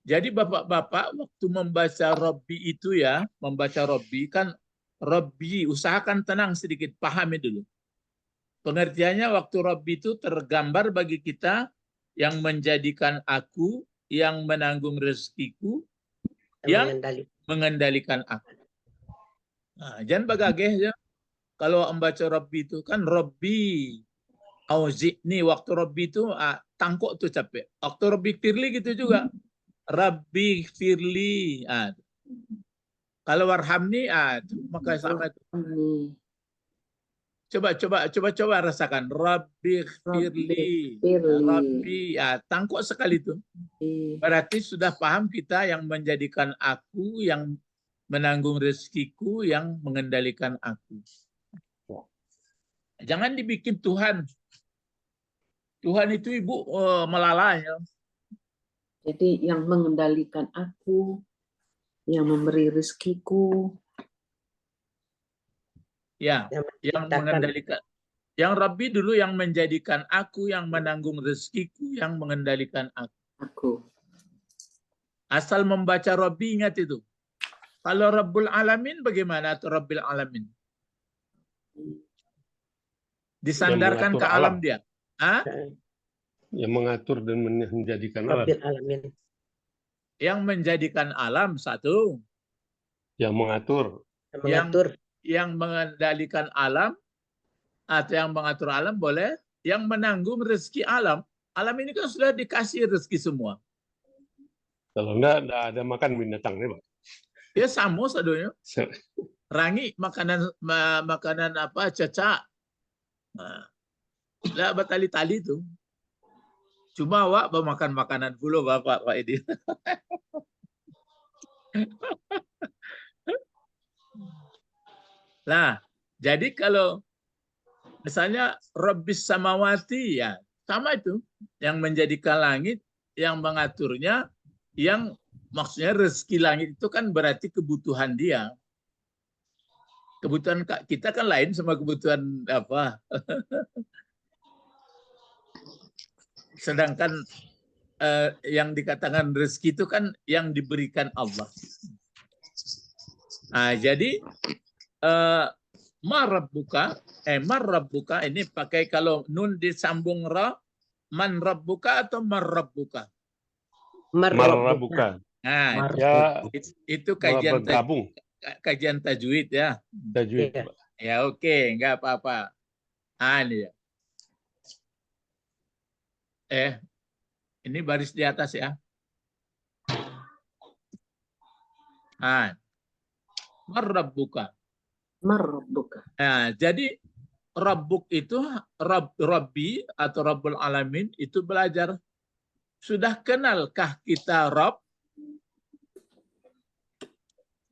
Speaker 1: Jadi bapak-bapak waktu membaca Robbi itu ya, membaca Robbi kan Robbi, usahakan tenang sedikit, pahami dulu. Pengertiannya waktu Robbi itu tergambar bagi kita yang menjadikan aku, yang menanggung rezekiku, yang mengendalikan aku. Jangan bagageh ya. Kalau membaca Robbi itu kan Robbi Auzi'ni, waktu Robbi itu tangkok tuh capek. Waktu Robbi Firli gitu juga. Rabbi Firli. Kalau warhamni, itu maka sama itu. Coba rasakan. Rabbi firli. Rabbi, tangkuk sekali itu. Berarti sudah paham kita yang menjadikan aku, yang menanggung rezekiku, yang mengendalikan aku. Jangan dibikin Tuhan. Tuhan itu Ibu melalanya.
Speaker 3: Jadi yang mengendalikan aku, yang memberi rezekiku.
Speaker 1: Ya, yang mengendalikan. Yang Rabbi dulu yang menjadikan aku, yang menanggung rezekiku, yang mengendalikan aku. Asal membaca Rabbi ingat itu. Kalau Rabbul Alamin bagaimana atau Rabbil Alamin? Disandarkan ke alam dia.
Speaker 5: Yang mengatur dan menjadikan alam.
Speaker 2: Rabbil Alamin.
Speaker 1: Yang menjadikan alam satu.
Speaker 5: Yang mengatur.
Speaker 1: Yang mengendalikan alam atau yang mengatur alam boleh. Yang menanggung rezeki alam. Alam ini kan sudah dikasih rezeki semua.
Speaker 5: Kalau enggak ada makan binatang nih, Pak.
Speaker 1: Ya sama sadonya. Rangi makanan apa cacak. Lah bertali-tali itu. Cuma awak makan makanan pula Bapak Pak Edi. Nah, jadi kalau misalnya Rabbis samawati ya sama itu, yang menjadikan langit, yang mengaturnya, yang maksudnya rezeki langit itu kan berarti kebutuhan dia. Kebutuhan kita kan lain sama kebutuhan apa. Sedangkan yang dikatakan rezeki itu kan yang diberikan Allah. Jadi marabbuka ini pakai kalau nun disambung ra, man rabbuka atau marabbuka?
Speaker 5: Marabbuka.
Speaker 1: Nah,
Speaker 5: ya,
Speaker 1: itu kajian tajwid ya.
Speaker 5: Tajwid.
Speaker 1: Ya oke, enggak apa-apa. Ini ya. Ini baris di atas ya. Marabbuka. Nah, jadi Rabbuk itu Rabbi atau Rabbul Alamin itu belajar. Sudah kenalkah kita Rabb?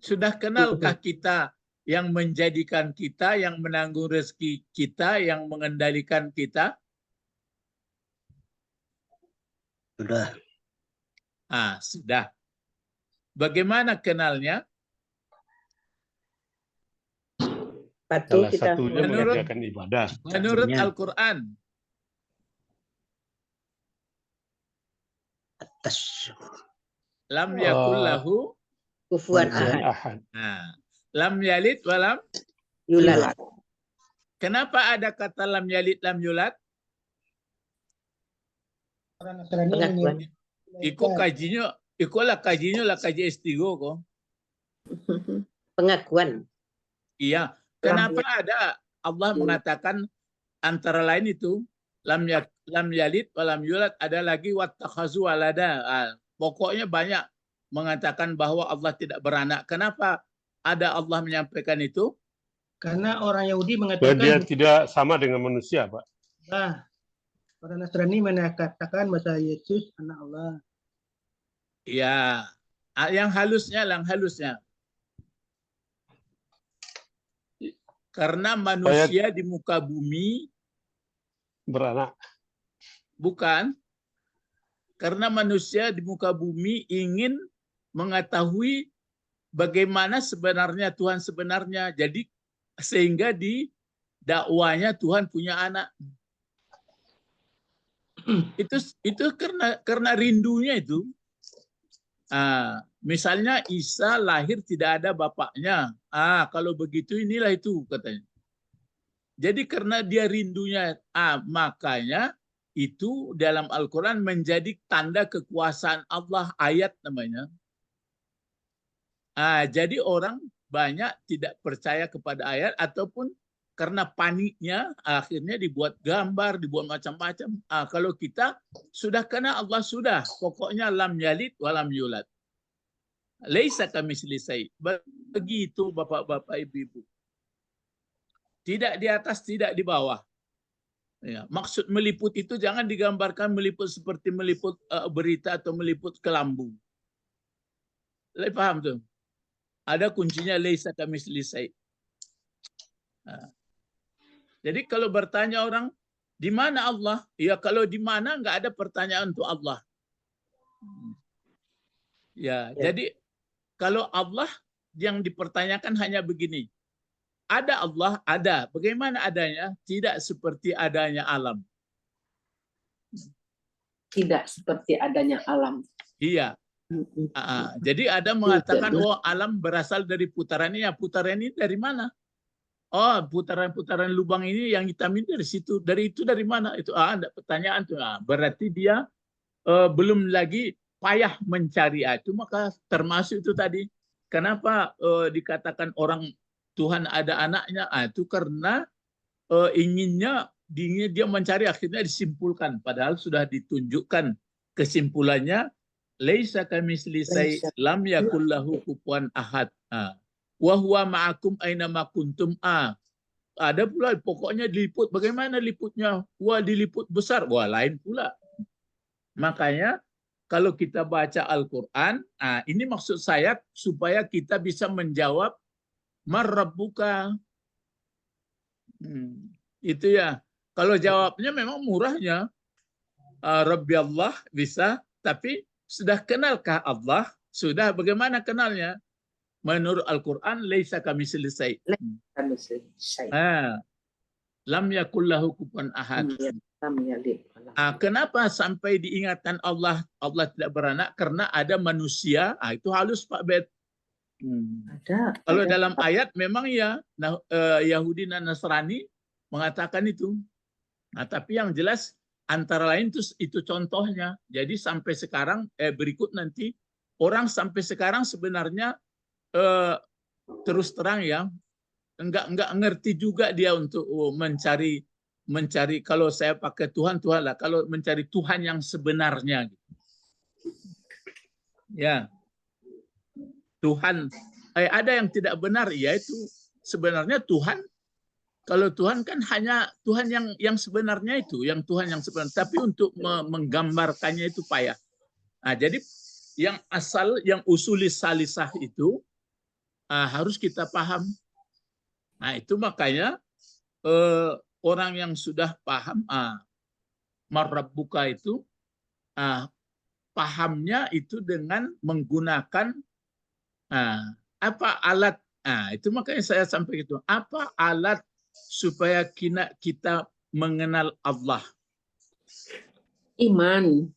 Speaker 1: Sudah kenalkah kita yang menjadikan kita, yang menanggung rezeki kita, yang mengendalikan kita?
Speaker 4: Sudah.
Speaker 1: Sudah. Bagaimana kenalnya?
Speaker 5: Salah satunya mengerjakan ibadah.
Speaker 1: Menurut Al-Quran. Lam yakul lahu
Speaker 2: kufuwan ahad.
Speaker 1: Lam yalid walam
Speaker 2: yulad.
Speaker 1: Kenapa ada kata lam yalid lam yulad?
Speaker 2: Pengakuan.
Speaker 1: Ikulah kajinya lah kaji S3 kok.
Speaker 2: Pengakuan.
Speaker 1: Iya. Kenapa ada Allah mengatakan antara lain itu lam yalid walam yulad, ada lagi wattakhazu walada. Pokoknya banyak mengatakan bahwa Allah tidak beranak. Kenapa ada Allah menyampaikan itu?
Speaker 7: Karena orang Yahudi mengatakan
Speaker 5: dia tidak sama dengan manusia, Pak.
Speaker 7: Orang Nasrani mengatakan bahwa Yesus anak Allah.
Speaker 1: Ya, yang halusnya. Karena manusia di muka bumi
Speaker 5: beranak.
Speaker 1: Bukan. Karena manusia di muka bumi ingin mengetahui bagaimana sebenarnya Tuhan sebenarnya. Jadi sehingga di dakwanya Tuhan punya anak. Itu karena rindunya itu. Misalnya Isa lahir tidak ada bapaknya. Kalau begitu inilah itu katanya. Jadi karena dia rindunya, makanya itu dalam Al-Quran menjadi tanda kekuasaan Allah, ayat namanya. Jadi orang banyak tidak percaya kepada ayat ataupun karena paniknya akhirnya dibuat gambar, dibuat macam-macam. Kalau kita sudah kena Allah sudah, pokoknya lam yalid walam yulad. Laisa kamitslihi syai'. Begitu bapak-bapak, ibu-ibu. Tidak di atas, tidak di bawah. Ya, maksud meliput itu jangan digambarkan meliput seperti meliput berita atau meliput ke lambung. Paham tuh? Ada kuncinya laisa kamitslihi syai'. Nah, jadi kalau bertanya orang, di mana Allah? Ya kalau di mana nggak ada pertanyaan untuk Allah. Ya, jadi kalau Allah yang dipertanyakan hanya begini. Ada Allah, ada. Bagaimana adanya? Tidak seperti adanya alam.
Speaker 3: Tidak seperti adanya alam.
Speaker 1: Iya. Jadi ada mengatakan, oh alam berasal dari putaran ini. Ya, putaran ini dari mana? Oh, putaran-putaran lubang ini yang hitam ini dari situ. Dari itu dari mana? Itu ada pertanyaan tuh. Berarti dia belum lagi payah mencari itu, maka termasuk itu tadi. Kenapa dikatakan orang Tuhan ada anaknya? Itu karena inginnya dia mencari, akhirnya disimpulkan. Padahal sudah ditunjukkan kesimpulannya. Laisa kamitslihi syai' lam yakul lahu kufuwan ahad. Wa huwa ma'akum aina ma kuntum. Ada pula pokoknya diliput. Bagaimana liputnya? Wah, diliput besar. Wah, lain pula. Makanya kalau kita baca Al-Quran, ini maksud saya supaya kita bisa menjawab marrabbuka. Itu ya. Kalau jawabnya memang murahnya. Rabbi Allah bisa, tapi sudah kenalkah Allah? Sudah, bagaimana kenalnya? Menurut Al-Quran, laisa kamitslihi syai'. Lam yakul lahu kufuwan ahad. Kenapa sampai diingatkan Allah tidak beranak? Karena ada manusia. Itu halus Pak Bet. Kalau dalam ayat memang ya Yahudi dan Nasrani mengatakan itu. Tapi yang jelas antara lain itu contohnya. Jadi sampai sekarang berikut nanti orang sampai sekarang sebenarnya terus terang ya enggak ngerti juga dia untuk mencari kalau saya pakai Tuhan lah, kalau mencari Tuhan yang sebenarnya gitu. Ya. Tuhan ada yang tidak benar, yaitu sebenarnya Tuhan, kalau Tuhan kan hanya Tuhan yang sebenarnya itu, yang Tuhan yang sebenarnya, tapi untuk menggambarkannya itu payah. Jadi yang asal, yang usulis salisah itu harus kita paham. Itu makanya orang yang sudah paham marrabbuka itu pahamnya itu dengan menggunakan apa alat. Itu makanya saya sampai itu. Apa alat supaya kita mengenal Allah?
Speaker 3: Iman.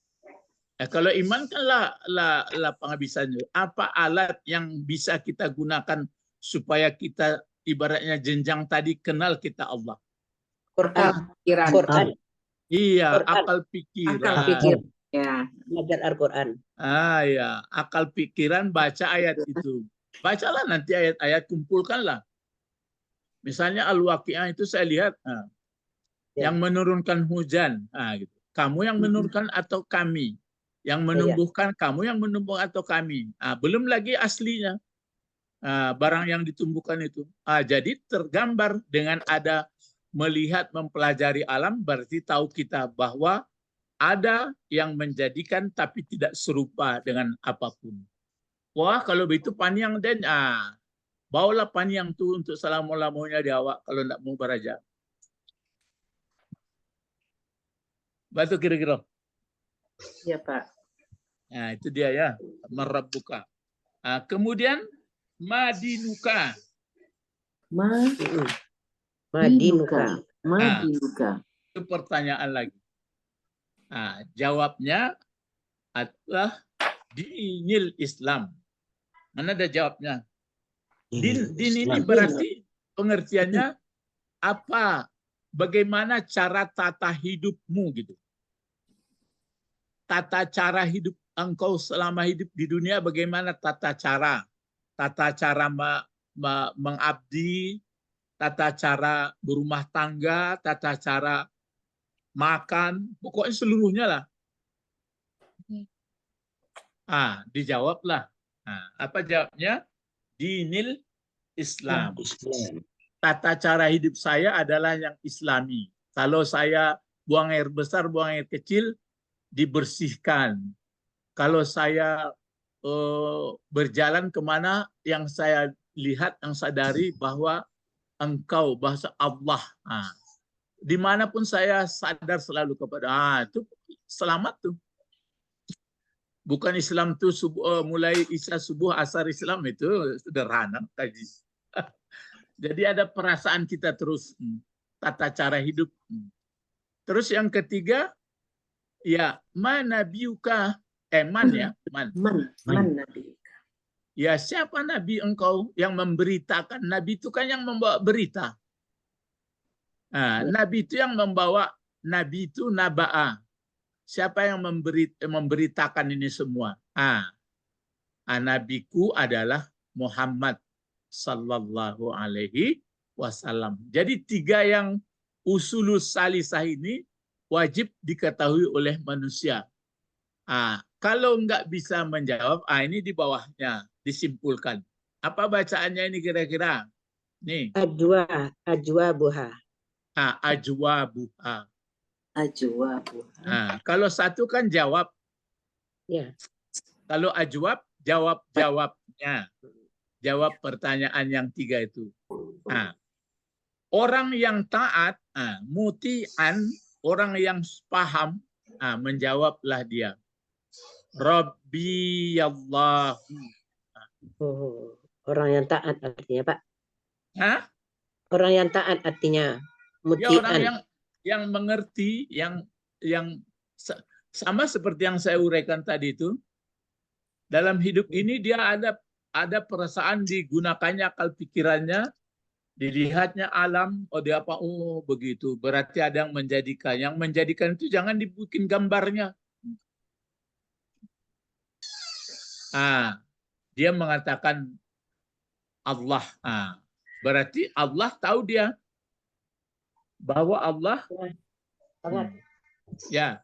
Speaker 1: Kalau iman kan lah penghabisannya. Apa alat yang bisa kita gunakan supaya kita ibaratnya jenjang tadi kenal kita Allah?
Speaker 3: Quran.
Speaker 1: Iya,
Speaker 2: Quran.
Speaker 1: akal pikiran.
Speaker 3: Akal pikir. Ya.
Speaker 2: Belajar Al-Quran.
Speaker 1: Ya, akal pikiran baca ayat itu. Bacalah nanti ayat-ayat, kumpulkanlah. Misalnya Al-Waqi'ah itu saya lihat yang menurunkan hujan, gitu. Kamu yang menurunkan atau kami? Yang menumbuhkan, kamu yang menumbuhkan atau kami? Belum lagi aslinya. Barang yang ditumbuhkan itu. Jadi tergambar dengan ada melihat, mempelajari alam, berarti tahu kita bahwa ada yang menjadikan tapi tidak serupa dengan apapun. Wah, kalau begitu paniang den, bawalah paniang tu untuk salam-ulamunya di awak kalau tidak mau beraja. Batu kira-kira.
Speaker 3: Iya, Pak.
Speaker 1: Nah, itu dia ya, marrabbuka. Kemudian madinuka.
Speaker 2: Madinuka.
Speaker 1: Itu pertanyaan lagi. Jawabnya adalah dinil Islam. Mana ada jawabnya? Din ini berarti pengertiannya apa? Bagaimana cara tata hidupmu gitu? Tata cara hidup engkau selama hidup di dunia, bagaimana tata cara? Tata cara mengabdi, tata cara berumah tangga, tata cara makan, pokoknya seluruhnya lah. Dijawablah. Apa jawabnya? Dinil Islam.
Speaker 4: Islam.
Speaker 1: Tata cara hidup saya adalah yang Islami. Kalau saya buang air besar, buang air kecil, dibersihkan. Kalau saya berjalan kemana, yang saya lihat, yang sadari bahwa engkau, bahasa Allah. Dimanapun saya sadar selalu kepada, itu selamat tuh. Bukan Islam tuh mulai isya subuh asar Islam itu sederhana kaji. Jadi ada perasaan kita terus, tata cara hidup. Terus yang ketiga, ya manabiuka, man ya, man
Speaker 3: nabiuka.
Speaker 1: Ya siapa nabi engkau yang memberitakan? Nabi itu kan yang membawa berita. Nabi itu yang membawa, nabi itu naba'a. Siapa yang memberitakan ini semua? Nabiku adalah Muhammad sallallahu alaihi wasallam. Jadi tiga yang usulus salisah ini wajib diketahui oleh manusia. Kalau nggak bisa menjawab, ini di bawahnya disimpulkan. Apa bacaannya ini kira-kira? Nih.
Speaker 2: Ajwabuha.
Speaker 1: Ajwabuha.
Speaker 3: Ajwabuha.
Speaker 1: Kalau satu kan jawab.
Speaker 2: Ya.
Speaker 1: Kalau ajwab, jawab-jawabnya. Jawab pertanyaan yang tiga itu. Orang yang taat, muti'an, orang yang paham, menjawablah dia. Rabbi Allah.
Speaker 2: Orang yang taat artinya, Pak.
Speaker 1: Orang
Speaker 2: yang taat artinya muti'an.
Speaker 1: Ya, orang yang mengerti, yang sama seperti yang saya uraikan tadi itu. Dalam hidup ini dia ada perasaan, digunakannya akal pikirannya, dilihatnya alam, dia apa? Begitu. Berarti ada yang menjadikan. Yang menjadikan itu jangan dibikin gambarnya. Dia mengatakan Allah. Berarti Allah tahu dia bahwa Allah ya.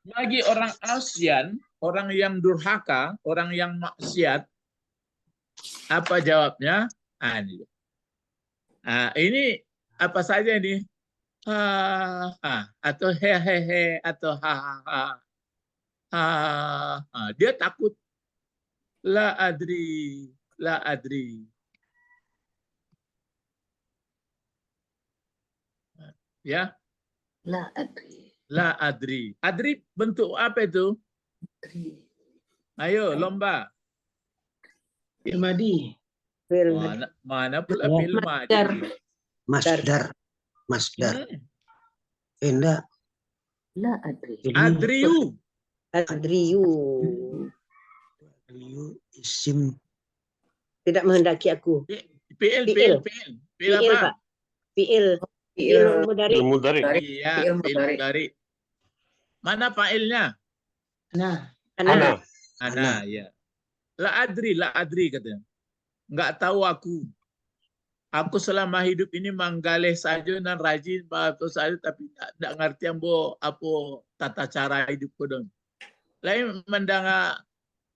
Speaker 1: Bagi orang Asian, orang yang durhaka, orang yang maksiat, apa jawabnya? Ini apa saja ini? Atau hehehe atau hahaha. Dia takut. La adri. Ya. La adri. Adri bentuk apa itu? Ayo lomba.
Speaker 7: Ilmadi.
Speaker 1: Mana pula film
Speaker 4: Masdar. Enggak.
Speaker 3: La adri.
Speaker 1: Adriu.
Speaker 4: Isim.
Speaker 2: Tidak menghendaki aku.
Speaker 1: Fi'il apa?
Speaker 2: Pak. Fi'il mudhari.
Speaker 1: Iya, fi'il mudhari. Mana fa'ilnya? Ana, ya. La adri katanya. Enggak tahu aku. Aku selama hidup ini manggaleh saja dan rajin saja, tapi tidak ngerti apa tata cara hidupku dong. Lain mendengar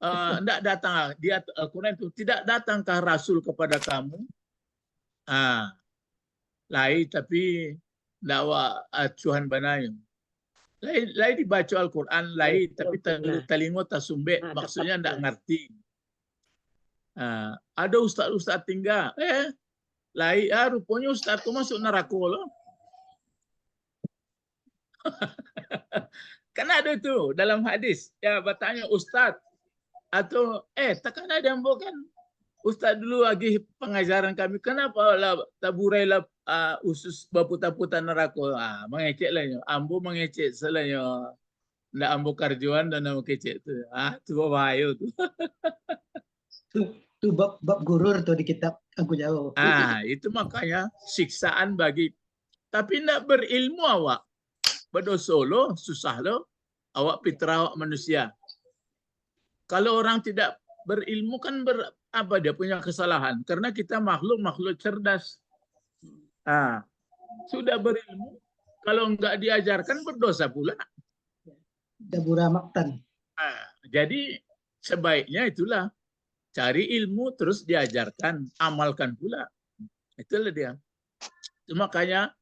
Speaker 1: tidak datang dia Al-Quran itu tidak datangkah Rasul kepada kamu? Lain tapi dakwa acuhan banayang. Lain dibaca Al-Quran, lain tapi telingo tasumbe, maksudnya tidak ngerti. Ada ustaz tinggal, lain rupanya ustaz itu masuk neraka loh. Kan ada tuh dalam hadis, ya bertanya ustaz atau takkan ada yang bukan ustaz dulu lagi pengajaran kami, kenapa lah taburailah usus baputa-puta neraka, mengecek lah ambo mengecek selanya ndak ambo karjuan dan ambo kecek tuh itu bahaya tuh.
Speaker 7: Itu bab gurur tuh di kitab aku jauh.
Speaker 1: Itu makanya siksaan bagi tapi ndak berilmu awak. Berdosa lo, susah lo, awak fitrah awak manusia. Kalau orang tidak berilmu kan dia punya kesalahan. Karena kita makhluk cerdas. Sudah berilmu, kalau enggak diajarkan berdosa pula.
Speaker 7: Dabura maktan.
Speaker 1: Jadi sebaiknya itulah cari ilmu terus diajarkan, amalkan pula. Itulah dia. Makanya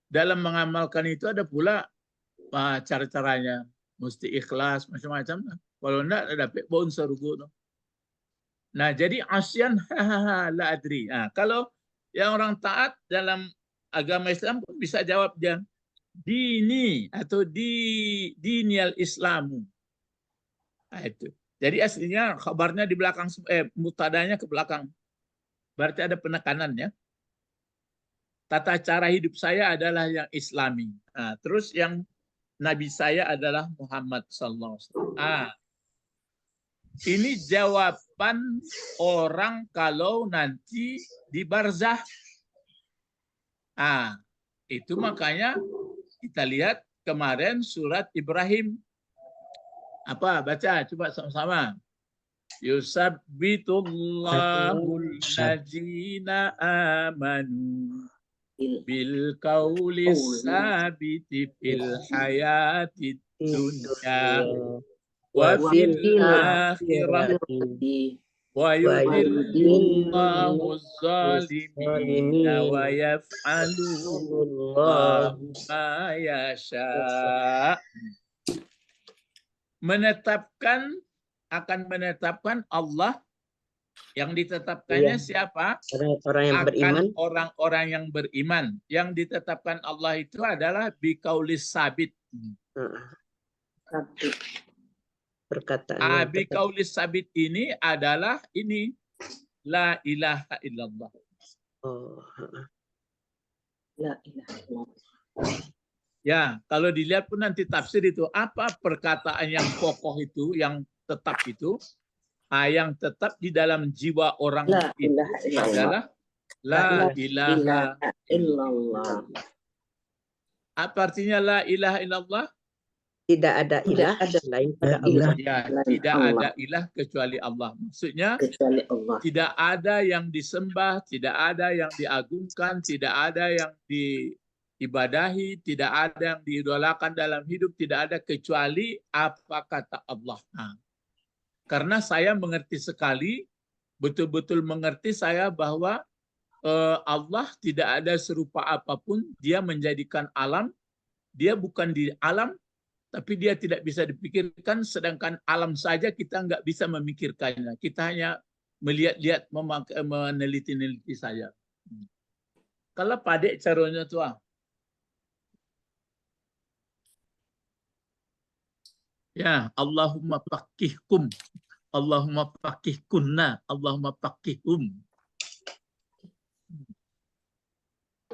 Speaker 1: dalam mengamalkan itu ada pula cara-caranya. Mesti ikhlas, macam-macam. Kalau enggak, dapat bau surga. Nah, jadi asyan la adri. Nah, kalau yang orang taat dalam agama Islam pun bisa jawab dia. Dini atau dinial Islamu. Nah, itu. Jadi aslinya kabarnya di belakang, mubtadanya ke belakang. Berarti ada penekanannya. Tata cara hidup saya adalah yang Islami. Nah, terus yang Nabi saya adalah Muhammad sallallahu alaihi wasallam. Ini jawaban orang kalau nanti di barzah. Itu makanya kita lihat kemarin surat Ibrahim. Apa? Baca, coba sama-sama. Yusabbitullahul ladzina amanu bil qaulis sabiti fil hayatid dunya wa fil akhirati wa yudhillullahu adh-dhalimina wa yaf'alullahu ma yasha. Akan menetapkan Allah, yang ditetapkannya siapa?
Speaker 2: Orang yang beriman.
Speaker 1: Orang-orang yang beriman. Yang ditetapkan Allah itu adalah biqaulis sabit.
Speaker 2: Perkataan.
Speaker 1: Biqaulis sabit ini adalah ini la ilaha illallah.
Speaker 3: La ilaha illallah.
Speaker 1: Ya, kalau dilihat pun nanti tafsir itu apa perkataan yang kokoh itu, yang tetap itu, yang tetap di dalam jiwa orang itu adalah la ilaha illallah. Apa artinya la ilaha illallah?
Speaker 2: Tidak ada ilah selain pada Allah.
Speaker 1: Ya, tidak ada ilah kecuali Allah. Maksudnya
Speaker 3: Kecuali Allah.
Speaker 1: tidak ada yang disembah, tidak ada yang diagungkan, tidak ada yang diibadahi, tidak ada yang diidolakan dalam hidup, tidak ada kecuali apa kata Allah. Karena saya mengerti sekali, betul-betul mengerti saya bahwa Allah tidak ada serupa apapun. Dia menjadikan alam, dia bukan di alam, tapi dia tidak bisa dipikirkan, sedangkan alam saja kita nggak bisa memikirkannya. Kita hanya melihat-lihat, meneliti-neliti saja. Kalau padek caranya tuh, ya, Allahumma faqihkum, Allahumma faqihkunna, Allahumma faqihum.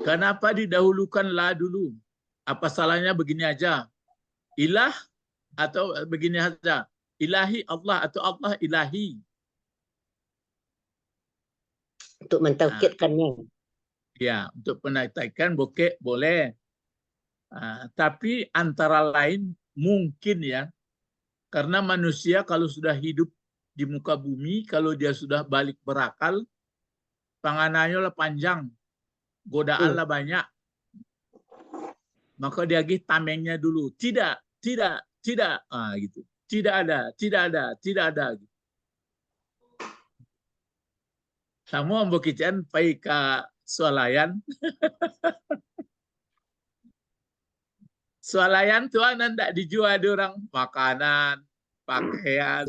Speaker 1: Kenapa didahulukan la dulu? Apa salahnya begini aja? Ilah atau begini saja? Ilahi Allah atau Allah ilahi?
Speaker 2: Untuk mentaukidkannya.
Speaker 1: Ya, untuk menaikkan boleh. Tapi antara lain mungkin ya, karena manusia kalau sudah hidup di muka bumi, kalau dia sudah balik berakal, panganannya lah panjang, godaan lah banyak. Maka dia tamengnya dulu. Tidak. Gitu. Tidak ada. Gitu. Semua mbokicen pai ka swalayan. Swalayan tuh ndak dijual di orang makanan, pakaian.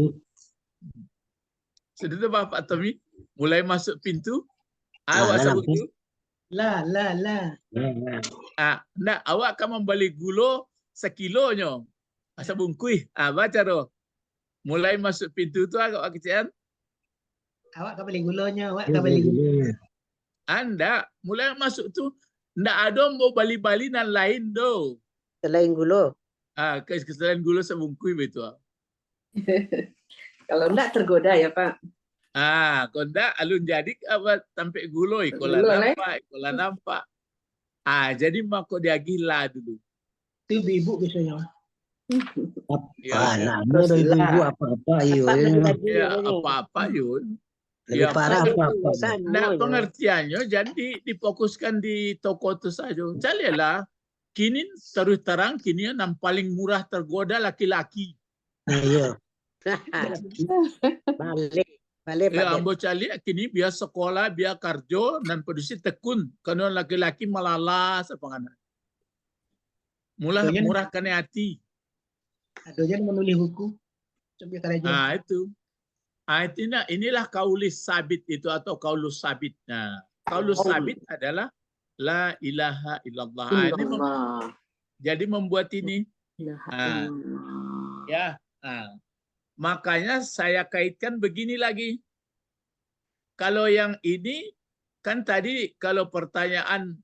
Speaker 1: Sudah tuh Bapak Tommy mulai masuk pintu. Awak sebut itu.
Speaker 7: La.
Speaker 1: Ndak, awak akan membeli gula sekilonya. Masa bungkui. Baca doh. Mulai masuk pintu tu agak kecil.
Speaker 7: Awak kan beli gulanya, awak kan beli gula.
Speaker 1: Anda mulai masuk tu ndak ada mau bali-bali dan lain doh.
Speaker 2: Selain gula.
Speaker 1: Kesalahan gula sebungkui betul.
Speaker 6: Kalau enggak tergoda ya Pak.
Speaker 1: Kalau enggak alun jadi apa sampai gula ikola nampak. Jadi mako dia gila dulu.
Speaker 7: Itu ibu biasanya.
Speaker 4: Nama dari ibu apa-apa yun.
Speaker 1: Ya apa-apa yun.
Speaker 4: Lebih parah apa-apa.
Speaker 1: Nah pengertiannya jadi difokuskan di toko itu saja. Calilah kini terus terang kini yang paling murah tergoda laki-laki.
Speaker 4: Iya.
Speaker 2: Balik Pak
Speaker 1: Ya,
Speaker 2: Den.
Speaker 1: ambo cali kini biar sekolah, biar karjo dan produksi tekun. Karena laki-laki malalas apa kan?
Speaker 7: Doyan.
Speaker 1: Murahkan hati.
Speaker 7: Doyan menulis buku. Coba kali aja.
Speaker 1: Itu. Inilah kaulis sabit itu atau kaulus sabit. Nah, kaulus sabit adalah la ilaha illallah. Jadi membuat ini. Ya. Makanya saya kaitkan begini lagi. Kalau yang ini kan tadi kalau pertanyaan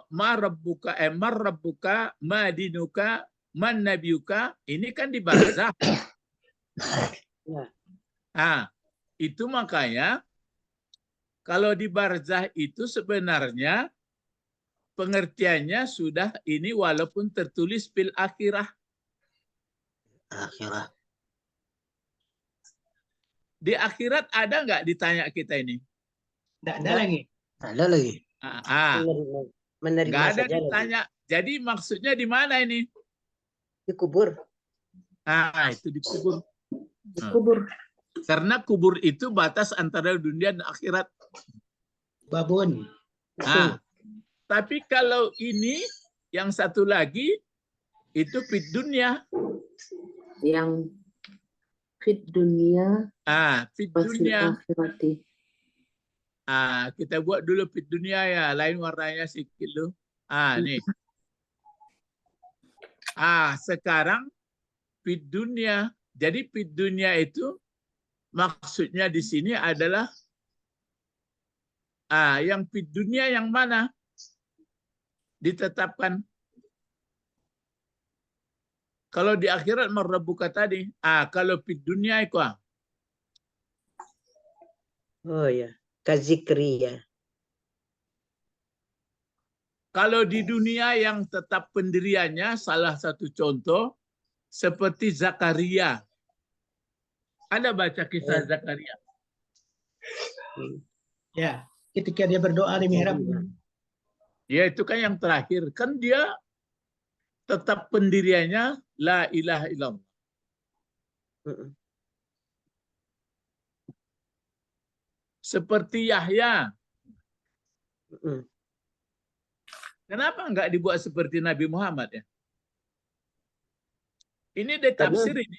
Speaker 1: ma rabbuka ma dinuka man nabiyuka, ini kan di barzakh. Itu makanya kalau di barzakh itu sebenarnya pengertiannya sudah ini walaupun tertulis fil akhirah. Di akhirat ada nggak ditanya kita ini?
Speaker 7: Nggak ada lagi.
Speaker 4: Ada lagi.
Speaker 2: Menerima
Speaker 1: Nggak ada
Speaker 2: saja
Speaker 1: ditanya. Jadi maksudnya di mana ini?
Speaker 2: dikubur.
Speaker 1: Itu dikubur.
Speaker 6: Kubur.
Speaker 1: Karena kubur itu batas antara dunia dan akhirat.
Speaker 7: Babon.
Speaker 1: Tapi kalau ini yang satu lagi itu fit dunia.
Speaker 3: Yang fit dunia.
Speaker 1: Fit dunia. Kita buat dulu fit dunia ya, lain warnanya sedikit loh. Nih. Sekarang fit dunia. Jadi fit dunia itu maksudnya di sini adalah yang fit dunia yang mana ditetapkan. Kalau di akhirat marabbuka tadi, kalau fit dunia itu
Speaker 2: Oh ya, kazikri ya.
Speaker 1: Kalau di dunia yang tetap pendiriannya, salah satu contoh seperti Zakaria. Anda baca kisah Zakaria?
Speaker 7: Ya, ketika dia berdoa di mihrab.
Speaker 1: Ya, itu kan yang terakhir. Kan dia tetap pendiriannya la ilaha illallah. Seperti Yahya. Kenapa enggak dibuat seperti Nabi Muhammad ya? Ini ditafsir ini.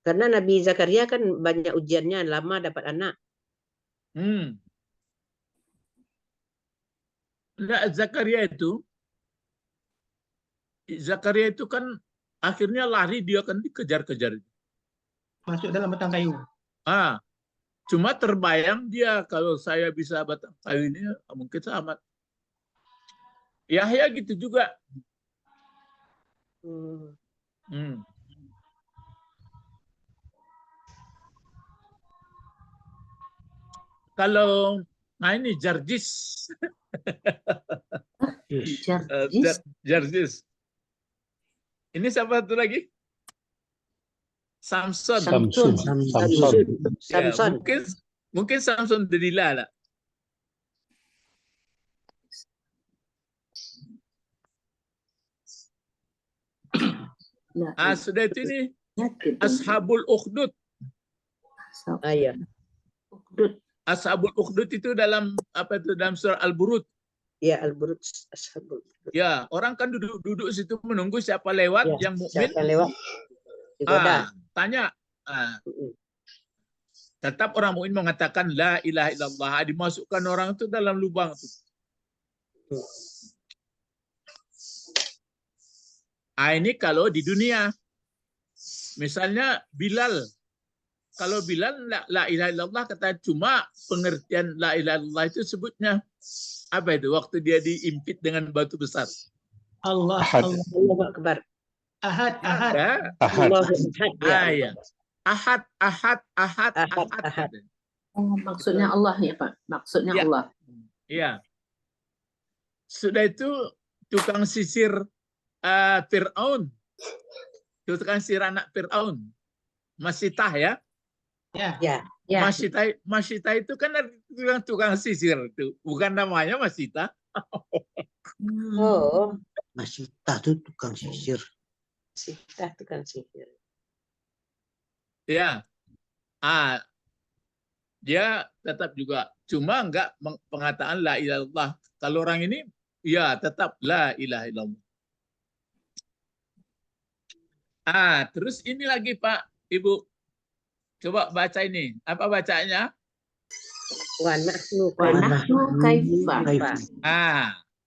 Speaker 2: Karena Nabi Zakaria kan banyak ujiannya, lama dapat anak.
Speaker 1: Zakaria itu kan akhirnya lari, dia kan dikejar-kejar.
Speaker 7: Masuk dalam batang kayu.
Speaker 1: Cuma terbayang dia kalau saya bisa batang kayu ini mungkin selamat. Yahya gitu juga. Kalau ini Jarjis. Jarjis. Ini siapa satu lagi? Samson. Ya, mungkin Samson Delila lah. Sudah itu ini Ashabul Ukhdud. Ashabul Ukhdud itu dalam apa itu dalam surah Al-Burud.
Speaker 2: Ya, Al-Burud. Ashabul Ukhdud.
Speaker 1: Ya, orang kan duduk situ menunggu siapa lewat yang mukmin.
Speaker 2: Siapa lewat?
Speaker 1: Tanya. Tetap orang mukmin mengatakan la ilaha illallah, dimasukkan orang itu dalam lubang itu. Ini kalau di dunia. Misalnya Bilal. Kalau Bilal la ilaha illallah kata, cuma pengertian la ilaha illallah itu sebutnya apa itu? Waktu dia diimpit dengan batu besar.
Speaker 7: Allah
Speaker 2: Akbar.
Speaker 7: Ahad.
Speaker 1: Ya. Ahad.
Speaker 3: Maksudnya Allah ya Pak. Maksudnya
Speaker 1: ya.
Speaker 3: Allah.
Speaker 1: Iya. Sudah itu tukang sisir Fir'aun. Tukang sisir anak Fir'aun. Masitah ya.
Speaker 2: Ya.
Speaker 1: Masitah itu kan tukang sisir itu. Bukan namanya Masitah.
Speaker 2: Oh.
Speaker 4: Masitah itu tukang sisir.
Speaker 2: Sifat tukang sihir.
Speaker 1: Ya. Dia tetap juga, cuma enggak pengataan la ilaha illallah. Kalau orang ini, ya tetap la ilaha illallah. Terus ini lagi Pak, Ibu. Coba baca ini. Apa bacanya?
Speaker 2: Wa nahnu
Speaker 6: kaifa.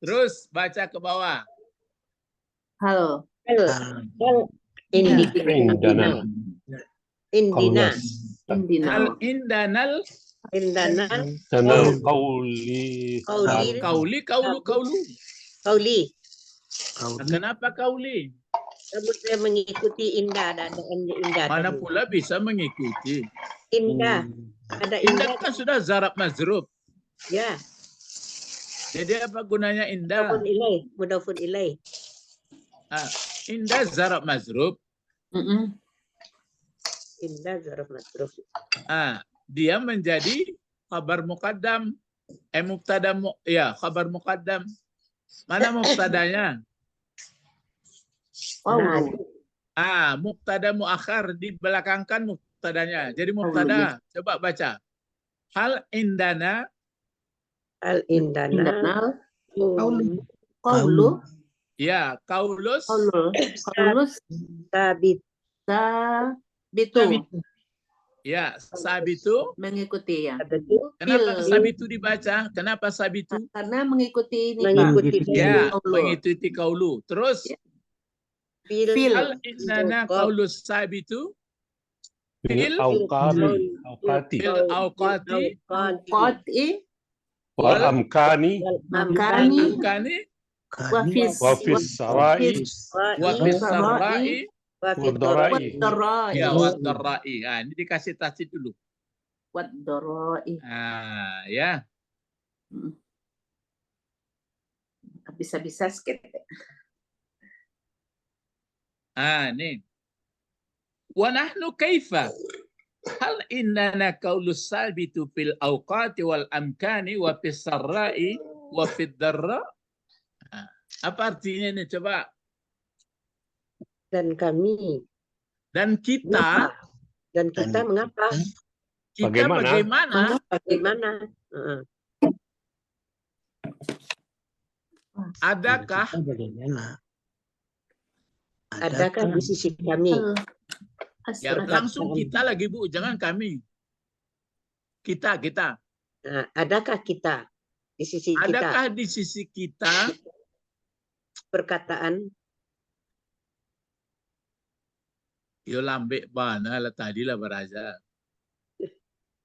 Speaker 1: Terus baca ke bawah.
Speaker 6: Hal.
Speaker 2: Indina.
Speaker 1: Hal indanal kauli. Kenapa kauli?
Speaker 2: Kamu sudah mengikuti Indah, ada Indah.
Speaker 1: Mana
Speaker 2: tadi.
Speaker 1: pula bisa mengikuti?
Speaker 2: Indah, ada
Speaker 1: Indah
Speaker 2: Indah.
Speaker 1: kan sudah zarab mazrub.
Speaker 2: Ya,
Speaker 1: Jadi apa gunanya indah?
Speaker 2: mudafun ilaih.
Speaker 1: Indah zarab mazrub.
Speaker 2: Indah zarf masruf.
Speaker 1: Dia menjadi khabar muqaddam. Khabar muqaddam. Mana mubtadanya? Mubtada muakhar, dibelakangkan mubtadanya. Jadi mubtada, coba baca. Hal indana
Speaker 6: Qaulu.
Speaker 1: ya kaulus
Speaker 6: Sabitu.
Speaker 1: ya sabitu.
Speaker 6: Mengikuti ya.
Speaker 1: Kenapa sabitu dibaca? Kenapa sabitu?
Speaker 6: Karena mengikuti ini.
Speaker 1: Ya, mengikuti kaulu. Terus
Speaker 2: Fil
Speaker 1: hal indana kaulus sabitu fil
Speaker 5: Awqati.
Speaker 6: Qati.
Speaker 5: Wal amkani.
Speaker 1: amkani
Speaker 5: Wafis sarai.
Speaker 1: wafis sarai
Speaker 5: Wadarai.
Speaker 1: ya wadarai. Ini dikasih tasdid dulu.
Speaker 6: Wadarai.
Speaker 1: Ya.
Speaker 6: Bisa-bisa skip.
Speaker 1: Nih. Wa nahnu kaifa? Hal innana qaulus sabitu fil awqati wal amkani wa fis sarra'i wa fid darra. Apa artinya ini coba?
Speaker 2: dan kami
Speaker 1: Dan kita
Speaker 2: mengapa?
Speaker 1: Kita bagaimana? Adakah
Speaker 2: Adakah di sisi kami?
Speaker 1: ya langsung kita lagi Bu, jangan kami. Kita.
Speaker 2: Adakah kita di sisi kita?
Speaker 1: Adakah di sisi kita
Speaker 2: Perkataan
Speaker 1: yo lambek bana lah tadi lah baraja.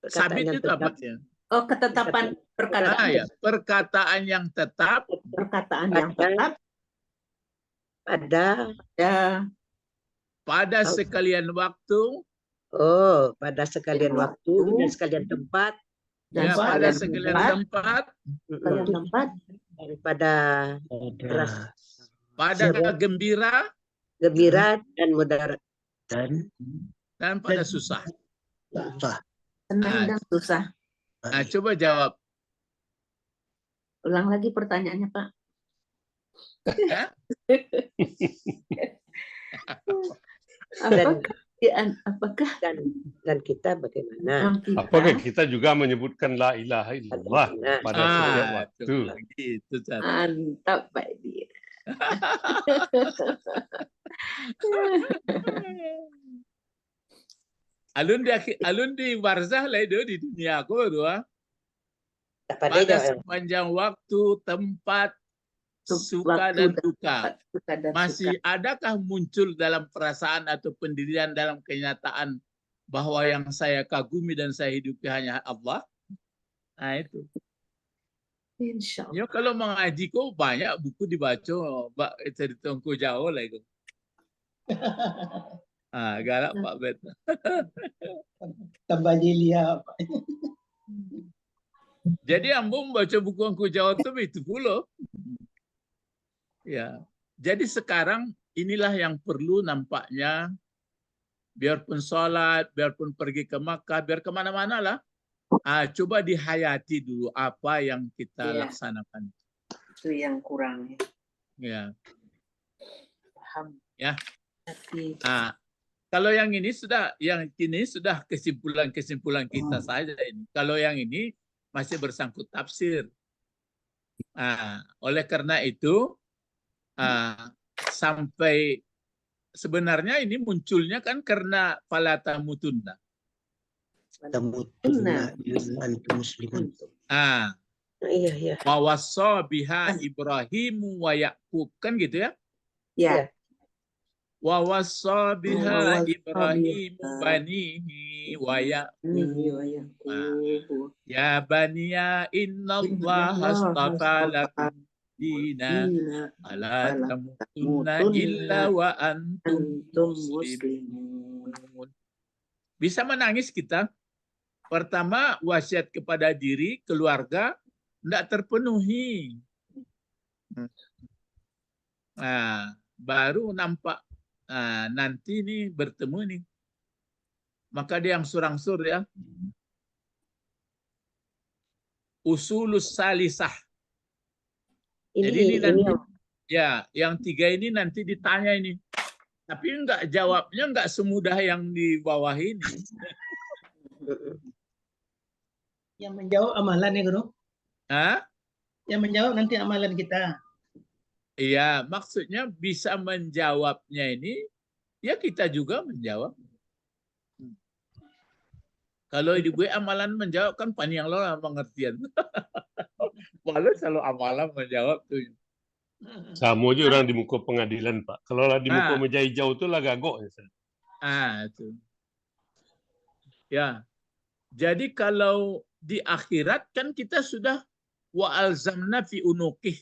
Speaker 1: Sabit
Speaker 2: yang
Speaker 1: itu apa
Speaker 2: tetap.
Speaker 1: ya?
Speaker 6: Oh, ketetapan perkataan.
Speaker 1: Ya, perkataan yang tetap
Speaker 6: Perkataan yang tetap
Speaker 1: pada sekalian waktu.
Speaker 2: Pada sekalian waktu dan sekalian tempat.
Speaker 1: Ya, pada sekalian tempat.
Speaker 2: Dan pada
Speaker 1: gembira
Speaker 2: dan mudarat.
Speaker 1: Dan pada susah.
Speaker 6: Senang dan susah.
Speaker 1: Coba jawab.
Speaker 6: Ulang lagi pertanyaannya, Pak. Apakah
Speaker 2: dan kita bagaimana?
Speaker 5: Apakah kita juga menyebutkan la ilaha illallah pada setiap waktu?
Speaker 1: Gitu,
Speaker 6: mantap Pak Dir.
Speaker 1: Alun di barzah lah itu di dunia aku berdua. Pada sepanjang waktu, tempat, suka dan duka. Masih adakah muncul dalam perasaan atau pendirian dalam kenyataan bahwa yang saya kagumi dan saya hidupi hanya Allah? Nah itu.
Speaker 6: Insya Allah.
Speaker 1: Ya kalau mengaji kok banyak buku dibaca, Mbak cerita engkau jauh lah itu. Galak Pak Bet.
Speaker 7: Tambah jelia.
Speaker 1: Jadi ambo membaca buku engkau jauh itu pula. Ya, jadi sekarang inilah yang perlu nampaknya, biarpun sholat, biarpun pergi ke Makkah, biar kemana-mana lah, coba dihayati dulu apa yang kita laksanakan.
Speaker 6: Itu yang kurang.
Speaker 1: Ya.
Speaker 6: Paham.
Speaker 1: Ya. Nah, kalau yang ini sudah kesimpulan-kesimpulan kita saja ini. Kalau yang ini masih bersangkut tafsir. Nah, oleh karena itu sampai sebenarnya ini munculnya kan karena fala tamutunna.
Speaker 4: Tamutunna illa antum muslimun.
Speaker 2: Iya.
Speaker 1: Wa wassa biha Ibrahim wa Yaqub, kan gitu ya?
Speaker 6: Ya.
Speaker 1: Wa wassa biha Ibrahim banihi wa Yaqub. Ya baniya innallaha astafa lakum dina ala tamutunna illa wa antum muslimun. Bisa menangis kita. Pertama, wasiat kepada diri, keluarga tidak terpenuhi. Nah, baru nampak nanti ini bertemu nih. Maka dia yang surangsur ya. Usulus salisah. Jadi ini nanti ya, yang 3 ini nanti ditanya ini. Tapi jawabnya enggak semudah yang di bawah ini.
Speaker 7: Yang menjawab amalan ya Guru. Yang menjawab nanti amalan kita.
Speaker 1: Iya, maksudnya bisa menjawabnya ini, ya kita juga menjawab. Kalau di gue amalan menjawab kan panjang loh pengertian. Walau selalu amalan menjawab tuh.
Speaker 5: Sama aja orang di muka pengadilan, Pak. Kalau di muka meja hijau itu lah gagok.
Speaker 1: Itu. Ya. Jadi kalau di akhirat kan kita sudah wa alzamna fi unuqih.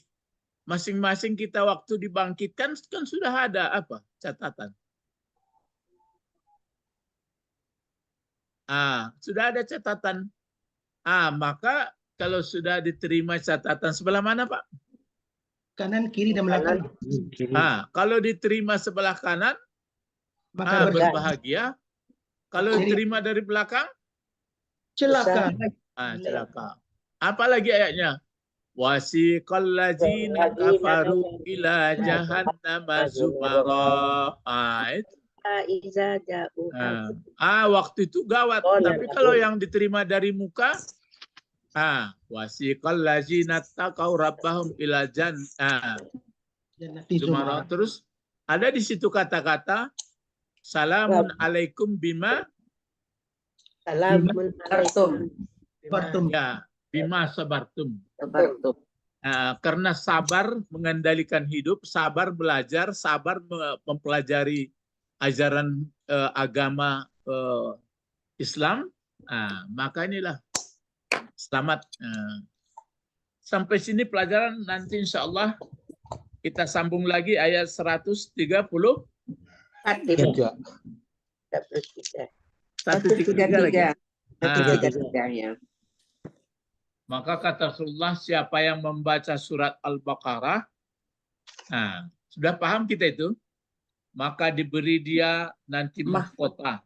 Speaker 1: Masing-masing kita waktu dibangkitkan kan sudah ada apa? Catatan. Sudah ada catatan. Maka kalau sudah diterima catatan sebelah mana, Pak?
Speaker 7: Kanan, kiri, dan belakang.
Speaker 1: Kalau diterima sebelah kanan,
Speaker 7: Maka
Speaker 1: berbahagia. Kalau diterima dari belakang,
Speaker 7: celaka.
Speaker 1: Celaka. Apalagi ayatnya? Wasiqal ladzina kafaru ila jahannama zumara. Itu. Waktu itu gawat. Tapi kalau yang diterima dari muka, wasiqal ladzina taqaw rabbahum ila jannah. Terus ada di situ kata-kata salamun alaikum bima
Speaker 6: sabartum.
Speaker 1: Ya, bima sabartum. Karena sabar mengendalikan hidup, sabar belajar, sabar mempelajari ajaran agama Islam, maka inilah selamat. Sampai sini pelajaran, nanti insya Allah kita sambung lagi ayat 133.
Speaker 6: 133 ya.
Speaker 1: Maka kata Rasulullah, siapa yang membaca surat Al-Baqarah, sudah paham kita itu, maka diberi dia nanti mahkota.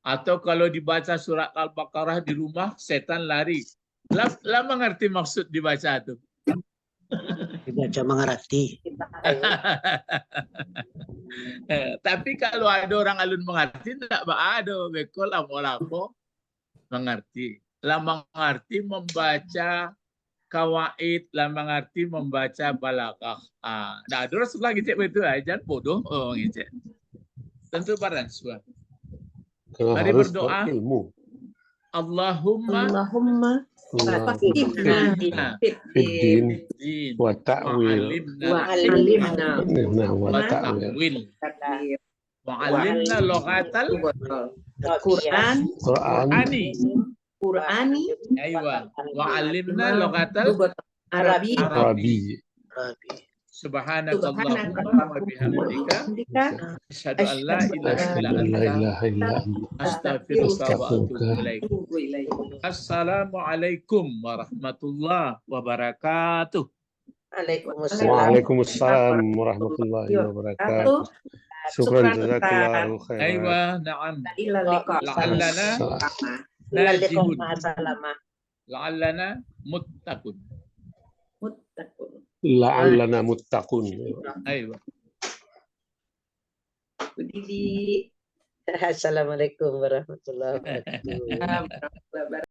Speaker 1: Atau kalau dibaca surat Al-Baqarah di rumah, setan lari. Lah mengerti maksud dibaca itu.
Speaker 4: Dibaca mengerti.
Speaker 1: Tapi kalau ada orang alun mengerti, tidak ada. Bekol amolapo mengerti. Lah mengerti membaca kawaid, lah mengerti membaca balakah. Nah, ada Rasulullah gitu begitu aja, bodoh gitu. Tentu barang suah. Mari berdoa. Allahumma
Speaker 6: Faqihna
Speaker 5: Fiddin wa ta'wil
Speaker 1: wa 'allimna lughatal
Speaker 6: Qur'ani
Speaker 1: aywa wa 'allimna lughatal
Speaker 6: Arabi.
Speaker 1: Subhanakallahumma wa bihamdika asyhadu an la ilaha illa anta astaghfiruka wa atubu ilaik. Assalamualaikum warahmatullahi wabarakatuh.
Speaker 5: Waalaikumsalam warahmatullahi wabarakatuh. Syukran jazakallahu khairan.
Speaker 1: Aywa, na'am.
Speaker 6: Ila liqa.
Speaker 1: La'allana najihun. La'allana muttaqun.
Speaker 5: La'allana muttaqun.
Speaker 1: Aywa.
Speaker 3: Bu Didi.
Speaker 2: Assalamualaikum warahmatullahi wabarakatuh.
Speaker 3: Warahmatullahi wabarakatuh.